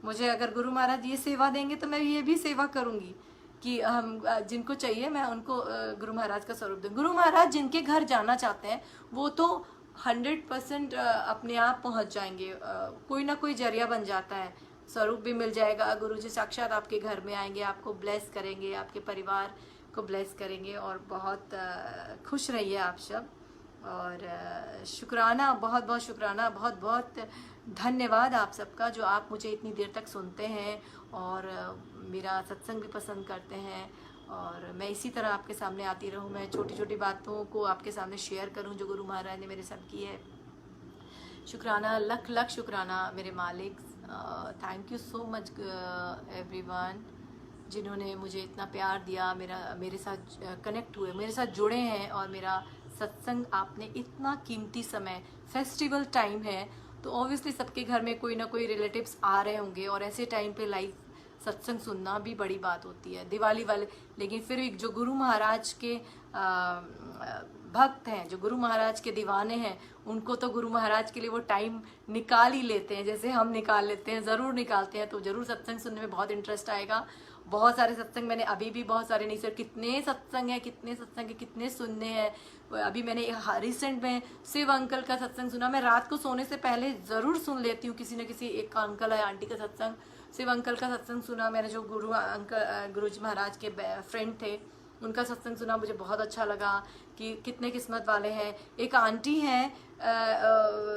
मुझे अगर गुरु महाराज ये सेवा देंगे तो मैं ये भी सेवा करूँगी कि हम जिनको चाहिए मैं उनको गुरु महाराज का स्वरूप दूँ। गुरु महाराज जिनके घर जाना चाहते हैं वो तो 100% अपने आप पहुंच जाएंगे। कोई ना कोई जरिया बन जाता है, स्वरूप भी मिल जाएगा, गुरुजी साक्षात आपके घर में आएंगे, आपको ब्लेस करेंगे, आपके परिवार को ब्लेस करेंगे। और बहुत खुश रहिए आप सब। और शुक्राना, बहुत बहुत शुक्राना, बहुत बहुत धन्यवाद आप सबका जो आप मुझे इतनी देर तक सुनते हैं और मेरा सत्संग भी पसंद करते हैं। और मैं इसी तरह आपके सामने आती रहूं, मैं छोटी छोटी बातों को आपके सामने शेयर करूं जो गुरु महाराज ने मेरे साथ की है। शुक्राना, लख लख शुक्राना मेरे मालिक। Thank you so much everyone जिन्होंने मुझे इतना प्यार दिया, मेरे साथ कनेक्ट हुए, मेरे साथ जुड़े हैं। और मेरा सत्संग आपने इतना कीमती समय, फेस्टिवल टाइम है तो ऑब्वियसली सबके घर में कोई ना कोई रिलेटिव्स आ रहे होंगे और ऐसे टाइम पे लाइव सत्संग सुनना भी बड़ी बात होती है, दिवाली वाले। लेकिन फिर भी जो गुरु महाराज के भक्त हैं, जो गुरु महाराज के दीवाने हैं, उनको तो गुरु महाराज के लिए वो टाइम निकाल ही लेते हैं, जैसे हम निकाल लेते हैं, ज़रूर निकालते हैं। तो ज़रूर सत्संग सुनने में बहुत इंटरेस्ट आएगा। बहुत सारे सत्संग मैंने अभी भी, बहुत सारे नहीं सर, कितने सत्संग है, कितने सत्संग है, कितने सुनने हैं। अभी मैंने रिसेंट में शिव अंकल का सत्संग सुना। मैं रात को सोने से पहले ज़रूर सुन लेती हूँ किसी न किसी एक अंकल या आंटी का सत्संग। शिव अंकल का सत्संग सुना मैंने, जो गुरुजी महाराज के फ्रेंड थे, उनका सत्संग सुना, मुझे बहुत अच्छा लगा कि कितने किस्मत वाले हैं। एक आंटी हैं,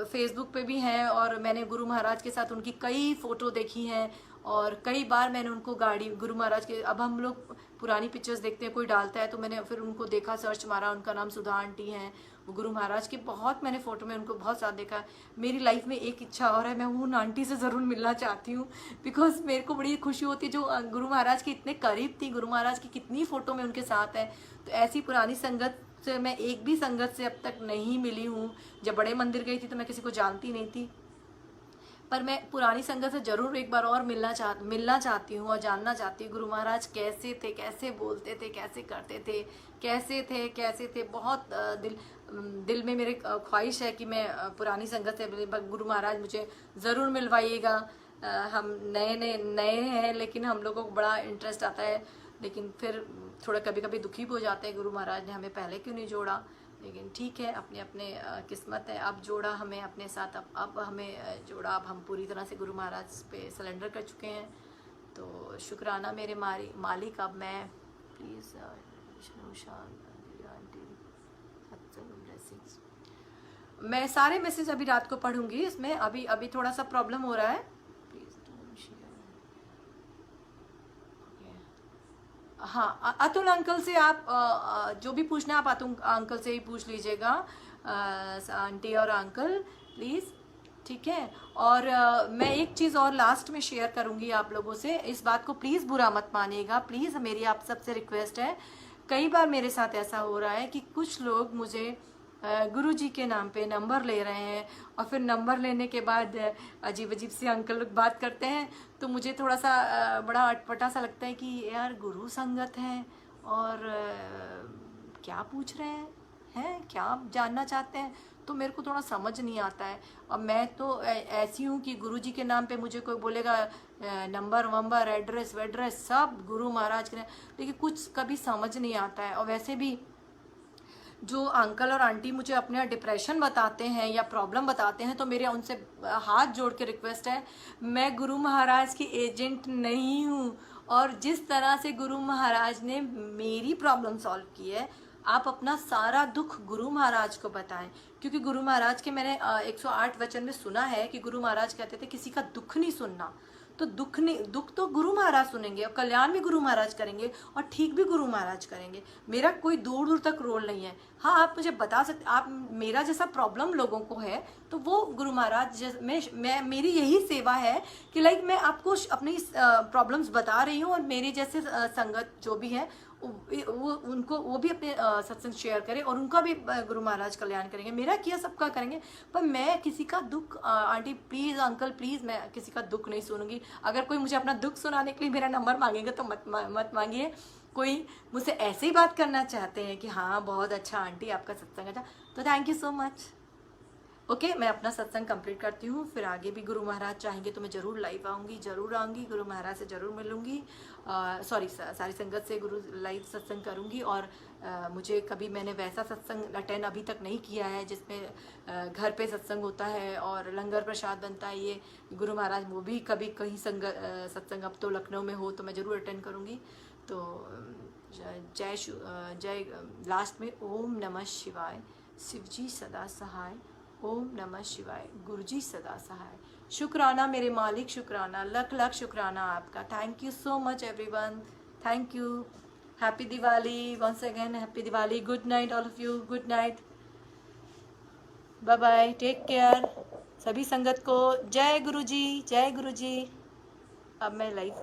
फेसबुक पे भी हैं, और मैंने गुरु महाराज के साथ उनकी कई फ़ोटो देखी हैं और कई बार मैंने उनको गाड़ी, गुरु महाराज के, अब हम लोग पुरानी पिक्चर्स देखते हैं, कोई डालता है तो मैंने फिर उनको देखा, सर्च मारा, उनका नाम सुधा आंटी हैं। वो गुरु महाराज के बहुत मैंने फ़ोटो में उनको बहुत साथ देखा। मेरी लाइफ में एक इच्छा और है, मैं उन आंटी से ज़रूर मिलना चाहती हूँ, बिकॉज मेरे को बड़ी खुशी होती है जो गुरु महाराज के इतने करीब थी, गुरु महाराज की कितनी फ़ोटो में उनके साथ है। तो ऐसी पुरानी संगत से मैं एक भी संगत से अब तक नहीं मिली हूँ। जब बड़े मंदिर गई थी तो मैं किसी को जानती नहीं थी, पर मैं पुरानी संगत से ज़रूर एक बार और मिलना चाहती हूँ और जानना चाहती हूँ गुरु महाराज कैसे थे, कैसे बोलते थे, कैसे करते थे, कैसे थे। बहुत दिल में मेरे ख्वाहिश है कि मैं पुरानी संगत से, गुरु महाराज मुझे ज़रूर मिलवाइएगा। हम नए हैं, लेकिन हम लोगों को बड़ा इंटरेस्ट आता है, लेकिन फिर थोड़ा कभी कभी दुखी भी हो जाते हैं, गुरु महाराज ने हमें पहले क्यों नहीं जोड़ा। लेकिन ठीक है, अपने अपने किस्मत है। अब जोड़ा हमें अपने साथ, अब हमें जोड़ा, अब हम पूरी तरह से गुरु महाराज पे सरेंडर कर चुके हैं। तो शुक्राना मेरे मालिक। अब मैं प्लीज़ मैं सारे मैसेज अभी रात को पढ़ूंगी, इसमें अभी थोड़ा सा प्रॉब्लम हो रहा है। हाँ, अतुल अंकल से आप जो भी पूछना आप अतुल अंकल से ही पूछ लीजिएगा, आंटी और अंकल प्लीज़, ठीक है। और मैं एक चीज़ और लास्ट में शेयर करूँगी आप लोगों से, इस बात को प्लीज़ बुरा मत मानिएगा, प्लीज़ मेरी आप सबसे रिक्वेस्ट है। कई बार मेरे साथ ऐसा हो रहा है कि कुछ लोग मुझे गुरुजी के नाम पे नंबर ले रहे हैं और फिर नंबर लेने के बाद अजीब से अंकल लोग बात करते हैं, तो मुझे थोड़ा सा बड़ा अटपटा सा लगता है कि यार गुरु संगत है और क्या पूछ रहे हैं, क्या जानना चाहते हैं, तो मेरे को थोड़ा समझ नहीं आता है। और मैं तो ऐसी हूँ कि गुरुजी के नाम पे मुझे कोई बोलेगा नंबर वंबर एड्रेस वेड्रेस सब गुरु महाराज के, लेकिन कुछ कभी समझ नहीं आता है। और वैसे भी जो अंकल और आंटी मुझे अपना डिप्रेशन बताते हैं या प्रॉब्लम बताते हैं, तो मेरे उनसे हाथ जोड़ के रिक्वेस्ट है, मैं गुरु महाराज की एजेंट नहीं हूँ। और जिस तरह से गुरु महाराज ने मेरी प्रॉब्लम सॉल्व की है, आप अपना सारा दुख गुरु महाराज को बताएं, क्योंकि गुरु महाराज के मैंने 108 वचन में सुना है कि गुरु महाराज कहते थे किसी का दुख नहीं सुनना। तो दुख तो गुरु महाराज सुनेंगे और कल्याण भी गुरु महाराज करेंगे और ठीक भी गुरु महाराज करेंगे। मेरा कोई दूर दूर तक रोल नहीं है। हाँ, आप मुझे बता सकते, आप मेरा जैसा प्रॉब्लम लोगों को है तो वो गुरु महाराज मैं मेरी यही सेवा है कि लाइक मैं आपको अपनी प्रॉब्लम्स बता रही हूँ और मेरे जैसे संगत जो भी है वो भी अपने सत्संग शेयर करें और उनका भी गुरु महाराज कल्याण करेंगे। मेरा किया सबका करेंगे, पर मैं किसी का दुख, आंटी प्लीज़, अंकल प्लीज़, मैं किसी का दुख नहीं सुनूंगी। अगर कोई मुझे अपना दुख सुनाने के लिए मेरा नंबर मांगेगा तो मत मांगिए। कोई मुझसे ऐसे ही बात करना चाहते हैं कि हाँ बहुत अच्छा आंटी आपका सत्संग अच्छा, तो thank you so much. Okay, मैं अपना सत्संग कंप्लीट करती हूँ, फिर आगे भी गुरु महाराज चाहेंगे तो मैं ज़रूर लाइव आऊँगी, ज़रूर आऊँगी, गुरु महाराज से ज़रूर मिलूँगी, सॉरी सारी संगत से गुरु लाइव सत्संग करूँगी। और मुझे कभी मैंने वैसा सत्संग अटेंड अभी तक नहीं किया है जिसमें घर पे सत्संग होता है और लंगर प्रसाद बनता है। ये गुरु महाराज वो भी कभी कहीं सत्संग अब तो लखनऊ में हो तो मैं ज़रूर अटेंड करूँगी। तो जय लास्ट में ओम नमः शिवाय, शिवजी सदा सहाय, ओम नमः शिवाय, गुरुजी सदा सहाय। शुक्राना मेरे मालिक, शुक्राना, लख लख शुक्राना आपका। Thank you so much everyone, thank you. Happy Diwali once again, happy Diwali. Good night all of you, good night, bye bye, take care सभी संगत को। जय गुरुजी, जय गुरुजी। अब मैं लाइव